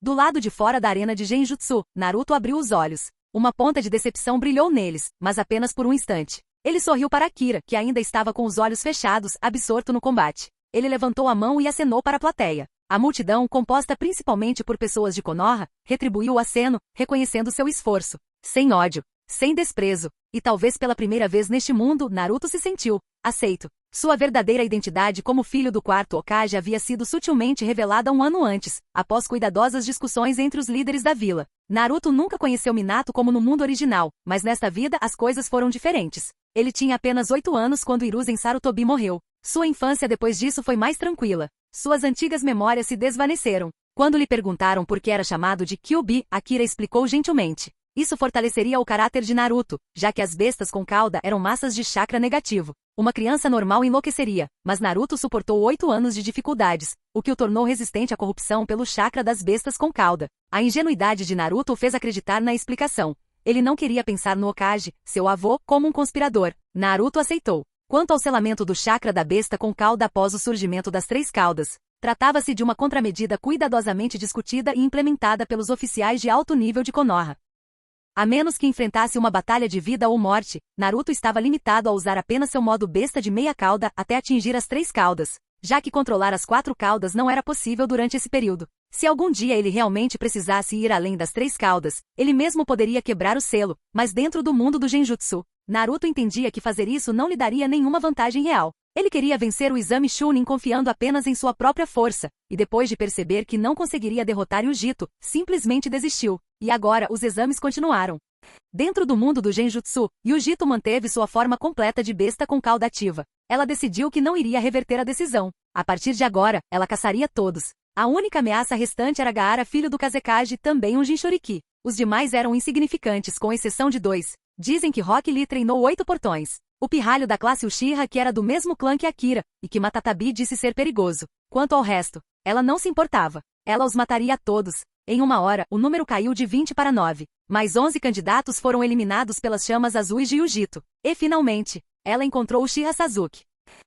Do lado de fora da arena de Genjutsu, Naruto abriu os olhos. Uma ponta de decepção brilhou neles, mas apenas por um instante. Ele sorriu para Akira, que ainda estava com os olhos fechados, absorto no combate. Ele levantou a mão e acenou para a plateia. A multidão, composta principalmente por pessoas de Konoha, retribuiu o aceno, reconhecendo seu esforço. Sem ódio, sem desprezo, e talvez pela primeira vez neste mundo, Naruto se sentiu aceito. Sua verdadeira identidade como filho do quarto Hokage havia sido sutilmente revelada um ano antes, após cuidadosas discussões entre os líderes da vila. Naruto nunca conheceu Minato como no mundo original, mas nesta vida as coisas foram diferentes. Ele tinha apenas 8 anos quando Hiruzen Sarutobi morreu. Sua infância depois disso foi mais tranquila. Suas antigas memórias se desvaneceram. Quando lhe perguntaram por que era chamado de Kyuubi, Akira explicou gentilmente. Isso fortaleceria o caráter de Naruto, já que as bestas com cauda eram massas de chakra negativo. Uma criança normal enlouqueceria, mas Naruto suportou 8 anos de dificuldades, o que o tornou resistente à corrupção pelo chakra das bestas com cauda. A ingenuidade de Naruto o fez acreditar na explicação. Ele não queria pensar no Hokage, seu avô, como um conspirador. Naruto aceitou. Quanto ao selamento do chakra da besta com cauda após o surgimento das 3 caudas, tratava-se de uma contramedida cuidadosamente discutida e implementada pelos oficiais de alto nível de Konoha. A menos que enfrentasse uma batalha de vida ou morte, Naruto estava limitado a usar apenas seu modo besta de meia cauda até atingir as 3 caudas, já que controlar as 4 caudas não era possível durante esse período. Se algum dia ele realmente precisasse ir além das 3 caudas, ele mesmo poderia quebrar o selo, mas dentro do mundo do Genjutsu, Naruto entendia que fazer isso não lhe daria nenhuma vantagem real. Ele queria vencer o exame Chunin confiando apenas em sua própria força, e depois de perceber que não conseguiria derrotar Yujito, simplesmente desistiu. E agora os exames continuaram. Dentro do mundo do Genjutsu, Yujito manteve sua forma completa de besta com cauda ativa. Ela decidiu que não iria reverter a decisão. A partir de agora, ela caçaria todos. A única ameaça restante era Gaara, filho do Kazekage, também um Jinchuriki. Os demais eram insignificantes, com exceção de 2. Dizem que Rock Lee treinou 8 portões. O pirralho da classe Uchiha, que era do mesmo clã que Akira, e que Matatabi disse ser perigoso. Quanto ao resto, ela não se importava. Ela os mataria a todos. Em uma hora, o número caiu de 20 para 9. Mais 11 candidatos foram eliminados pelas chamas azuis de Yujito. E finalmente, ela encontrou Uchiha Sasuke.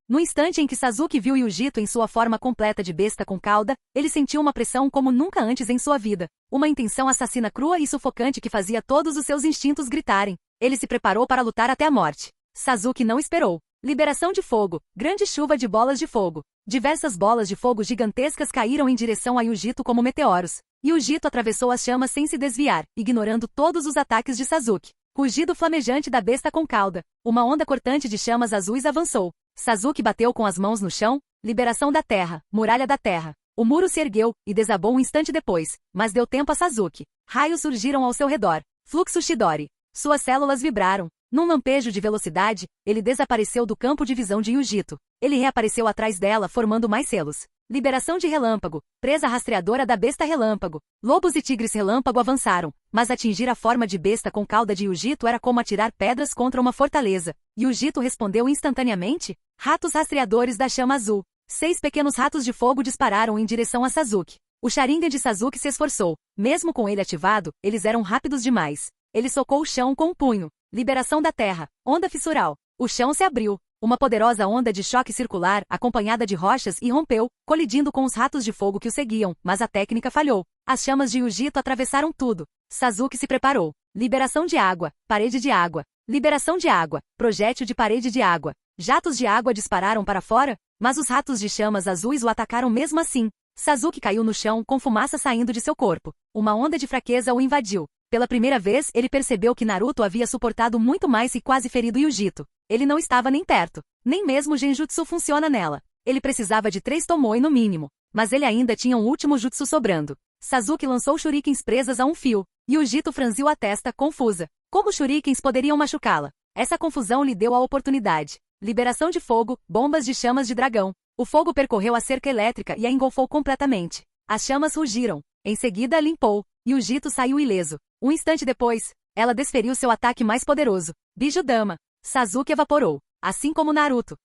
No instante em que Sasuke viu Yujito em sua forma completa de besta com cauda, ele sentiu uma pressão como nunca antes em sua vida. Uma intenção assassina crua e sufocante que fazia todos os seus instintos gritarem. Ele se preparou para lutar até a morte. Sasuke não esperou. Liberação de fogo. Grande chuva de bolas de fogo. Diversas bolas de fogo gigantescas caíram em direção a Yujito como meteoros. Yujito atravessou as chamas sem se desviar, ignorando todos os ataques de Sasuke. Rugido flamejante da besta com cauda. Uma onda cortante de chamas azuis avançou. Sasuke bateu com as mãos no chão. Liberação da terra. Muralha da terra. O muro se ergueu e desabou um instante depois, mas deu tempo a Sasuke. Raios surgiram ao seu redor. Fluxo Chidori. Suas células vibraram. Num lampejo de velocidade, ele desapareceu do campo de visão de Yujito. Ele reapareceu atrás dela, formando mais selos. Liberação de relâmpago. Presa rastreadora da besta relâmpago. Lobos e tigres relâmpago avançaram, mas atingir a forma de besta com cauda de Yujito era como atirar pedras contra uma fortaleza. Yujito respondeu instantaneamente. Ratos rastreadores da chama azul. 6 pequenos ratos de fogo dispararam em direção a Sasuke. O Sharingan de Sasuke se esforçou. Mesmo com ele ativado, eles eram rápidos demais. Ele socou o chão com um punho. Liberação da terra. Onda fissural. O chão se abriu. Uma poderosa onda de choque circular, acompanhada de rochas, irrompeu, colidindo com os ratos de fogo que o seguiam, mas a técnica falhou. As chamas de Yujito atravessaram tudo. Sasuke se preparou. Liberação de água. Parede de água. Liberação de água. Projétil de parede de água. Jatos de água dispararam para fora, mas os ratos de chamas azuis o atacaram mesmo assim. Sasuke caiu no chão com fumaça saindo de seu corpo. Uma onda de fraqueza o invadiu. Pela primeira vez, ele percebeu que Naruto havia suportado muito mais e quase ferido Yujito. Ele não estava nem perto. Nem mesmo o Genjutsu funciona nela. Ele precisava de 3 Tomoe no mínimo. Mas ele ainda tinha um último jutsu sobrando. Sasuke lançou shurikens presas a um fio. Yujito franziu a testa, confusa. Como shurikens poderiam machucá-la? Essa confusão lhe deu a oportunidade. Liberação de fogo, bombas de chamas de dragão. O fogo percorreu a cerca elétrica e a engolfou completamente. As chamas rugiram. Em seguida, limpou. E o Jito saiu ileso. Um instante depois, ela desferiu seu ataque mais poderoso. Bijudama. Sasuke evaporou. Assim como Naruto.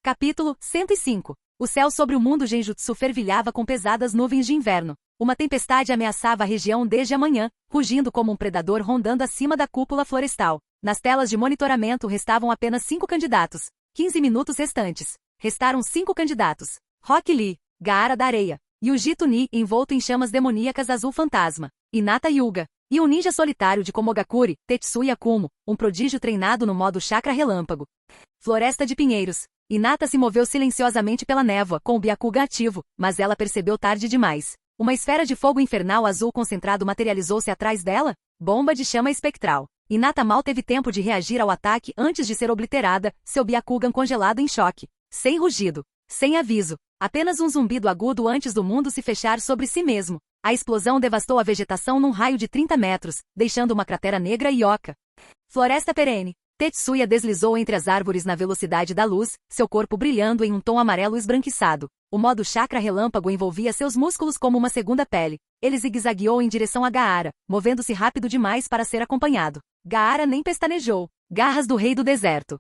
Capítulo 105. O céu sobre o mundo Genjutsu fervilhava com pesadas nuvens de inverno. Uma tempestade ameaçava a região desde a manhã, rugindo como um predador rondando acima da cúpula florestal. Nas telas de monitoramento restavam apenas 5 candidatos. 15 minutos restantes. Restaram 5 candidatos. Rock Lee, Gaara da Areia, Yujito Ni, envolto em chamas demoníacas azul fantasma, Hinata Hyuga, e um ninja solitário de Komogakuri, Tetsuya Kumo, um prodígio treinado no modo chakra relâmpago. Floresta de Pinheiros. Hinata se moveu silenciosamente pela névoa, com o Byakugan ativo, mas ela percebeu tarde demais. Uma esfera de fogo infernal azul concentrado materializou-se atrás dela? Bomba de chama espectral. Hinata mal teve tempo de reagir ao ataque antes de ser obliterada, seu Byakugan congelado em choque. Sem rugido. Sem aviso. Apenas um zumbido agudo antes do mundo se fechar sobre si mesmo. A explosão devastou a vegetação num raio de 30 metros, deixando uma cratera negra e oca. Floresta perene. Tetsuya deslizou entre as árvores na velocidade da luz, seu corpo brilhando em um tom amarelo esbranquiçado. O modo chakra relâmpago envolvia seus músculos como uma segunda pele. Ele zigue-zagueou em direção a Gaara, movendo-se rápido demais para ser acompanhado. Gaara nem pestanejou. Garras do rei do deserto.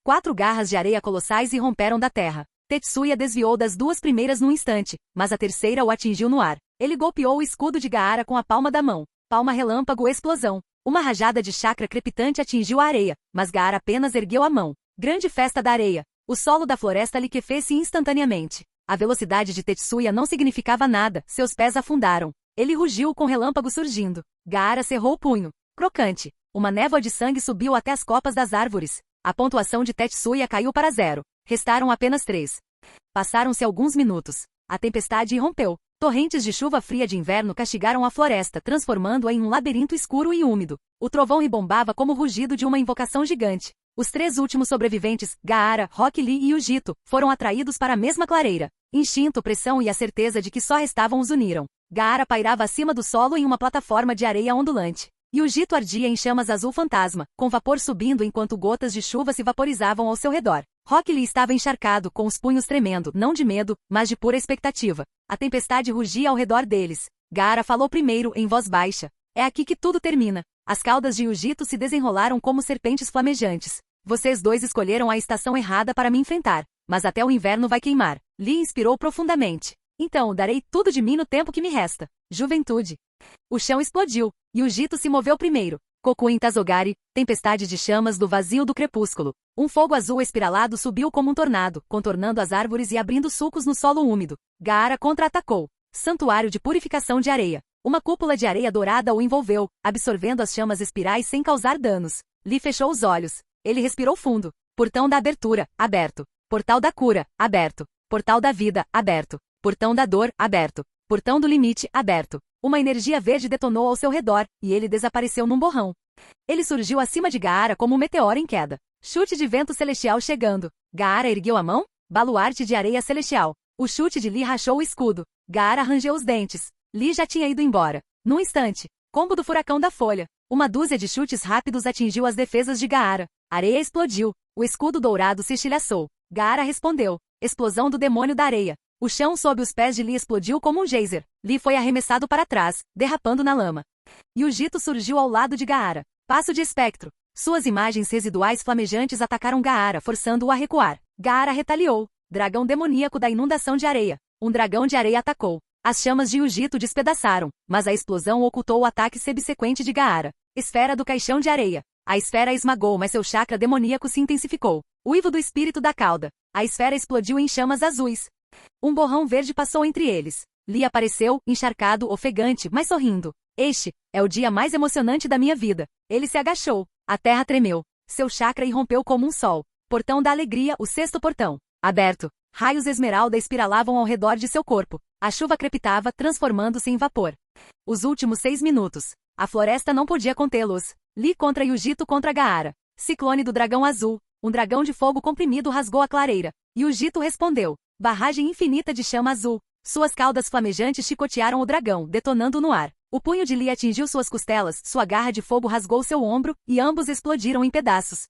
4 garras de areia colossais irromperam da terra. Tetsuya desviou das 2 primeiras num instante, mas a terceira o atingiu no ar. Ele golpeou o escudo de Gaara com a palma da mão. Palma relâmpago explosão. Uma rajada de chakra crepitante atingiu a areia, mas Gaara apenas ergueu a mão. Grande festa da areia. O solo da floresta liquefez-se instantaneamente. A velocidade de Tetsuya não significava nada, seus pés afundaram. Ele rugiu com relâmpago surgindo. Gaara cerrou o punho. Crocante. Uma névoa de sangue subiu até as copas das árvores. A pontuação de Tetsuya caiu para 0. Restaram apenas 3. Passaram-se alguns minutos. A tempestade irrompeu. Torrentes de chuva fria de inverno castigaram a floresta, transformando-a em um labirinto escuro e úmido. O trovão ribombava como o rugido de uma invocação gigante. Os 3 últimos sobreviventes, Gaara, Rock Lee e Yujito, foram atraídos para a mesma clareira. Instinto, pressão e a certeza de que só restavam os uniram. Gaara pairava acima do solo em uma plataforma de areia ondulante. Yujito ardia em chamas azul fantasma, com vapor subindo enquanto gotas de chuva se vaporizavam ao seu redor. Rock Lee estava encharcado, com os punhos tremendo, não de medo, mas de pura expectativa. A tempestade rugia ao redor deles. Gaara falou primeiro, em voz baixa. É aqui que tudo termina. As caudas de Yujito se desenrolaram como serpentes flamejantes. Vocês 2 escolheram a estação errada para me enfrentar, mas até o inverno vai queimar. Lee inspirou profundamente. Então, darei tudo de mim no tempo que me resta. Juventude. O chão explodiu. Yujito se moveu primeiro. Kokuin Tazogari, tempestade de chamas do vazio do crepúsculo. Um fogo azul espiralado subiu como um tornado, contornando as árvores e abrindo sulcos no solo úmido. Gaara contra-atacou. Santuário de purificação de areia. Uma cúpula de areia dourada o envolveu, absorvendo as chamas espirais sem causar danos. Lee fechou os olhos. Ele respirou fundo. Portão da abertura, aberto. Portal da cura, aberto. Portal da vida, aberto. Portão da dor, aberto. Portão do limite, aberto. Uma energia verde detonou ao seu redor, e ele desapareceu num borrão. Ele surgiu acima de Gaara como um meteoro em queda. Chute de vento celestial chegando. Gaara ergueu a mão? Baluarte de areia celestial. O chute de Lee rachou o escudo. Gaara rangeu os dentes. Lee já tinha ido embora. Num instante. Combo do furacão da folha. Uma dúzia de chutes rápidos atingiu as defesas de Gaara. Areia explodiu. O escudo dourado se estilhaçou. Gaara respondeu. Explosão do demônio da areia. O chão sob os pés de Lee explodiu como um geyser. Lee foi arremessado para trás, derrapando na lama. Yujito surgiu ao lado de Gaara. Passo de espectro. Suas imagens residuais flamejantes atacaram Gaara, forçando-o a recuar. Gaara retaliou. Dragão demoníaco da inundação de areia. Um dragão de areia atacou. As chamas de Yujito despedaçaram, mas a explosão ocultou o ataque subsequente de Gaara. Esfera do caixão de areia. A esfera esmagou, mas seu chakra demoníaco se intensificou. Uivo do espírito da cauda. A esfera explodiu em chamas azuis. Um borrão verde passou entre eles. Lee apareceu, encharcado, ofegante, mas sorrindo. Este é o dia mais emocionante da minha vida. Ele se agachou. A terra tremeu. Seu chakra irrompeu como um sol. Portão da alegria, o 6º portão. Aberto. Raios esmeralda espiralavam ao redor de seu corpo. A chuva crepitava, transformando-se em vapor. Os últimos 6 minutos. A floresta não podia contê-los. Lee contra Yujito contra Gaara. Ciclone do dragão azul. Um dragão de fogo comprimido rasgou a clareira. Yujito respondeu. Barragem infinita de chama azul. Suas caudas flamejantes chicotearam o dragão, detonando no ar. O punho de Lee atingiu suas costelas, sua garra de fogo rasgou seu ombro, e ambos explodiram em pedaços.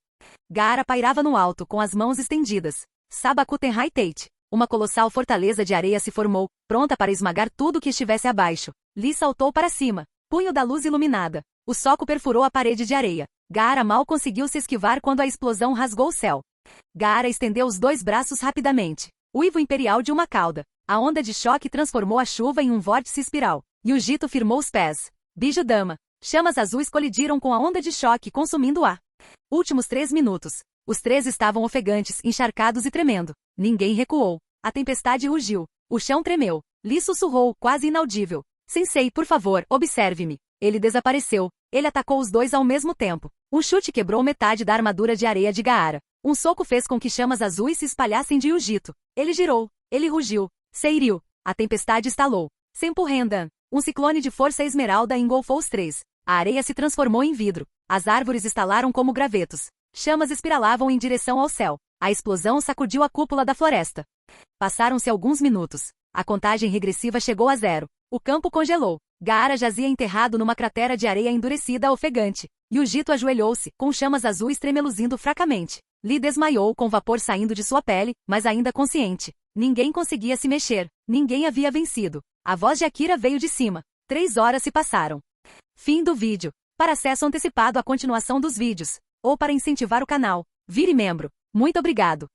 Gaara pairava no alto com as mãos estendidas. Sabakuten Haitate. Uma colossal fortaleza de areia se formou, pronta para esmagar tudo que estivesse abaixo. Lee saltou para cima. Punho da luz iluminada. O soco perfurou a parede de areia. Gaara mal conseguiu se esquivar quando a explosão rasgou o céu. Gaara estendeu os 2 braços rapidamente. Uivo imperial de uma cauda. A onda de choque transformou a chuva em um vórtice espiral. Yujito firmou os pés. Biju-dama. Chamas azuis colidiram com a onda de choque, consumindo-a. Últimos 3 minutos. Os 3 estavam ofegantes, encharcados e tremendo. Ninguém recuou. A tempestade rugiu. O chão tremeu. Lee sussurrou, quase inaudível. Sensei, por favor, observe-me. Ele desapareceu. Ele atacou os 2 ao mesmo tempo. Um chute quebrou metade da armadura de areia de Gaara. Um soco fez com que chamas azuis se espalhassem de Yujito. Ele girou. Ele rugiu. Seiryu. A tempestade estalou. Sempurrendan. Um ciclone de força esmeralda engolfou os 3. A areia se transformou em vidro. As árvores estalaram como gravetos. Chamas espiralavam em direção ao céu. A explosão sacudiu a cúpula da floresta. Passaram-se alguns minutos. A contagem regressiva chegou a 0. O campo congelou. Gaara jazia enterrado numa cratera de areia endurecida ofegante. Yujito ajoelhou-se, com chamas azuis tremeluzindo fracamente. Lee desmaiou com vapor saindo de sua pele, mas ainda consciente. Ninguém conseguia se mexer. Ninguém havia vencido. A voz de Akira veio de cima. 3 horas se passaram. Fim do vídeo. Para acesso antecipado à continuação dos vídeos, ou para incentivar o canal, vire membro. Muito obrigado.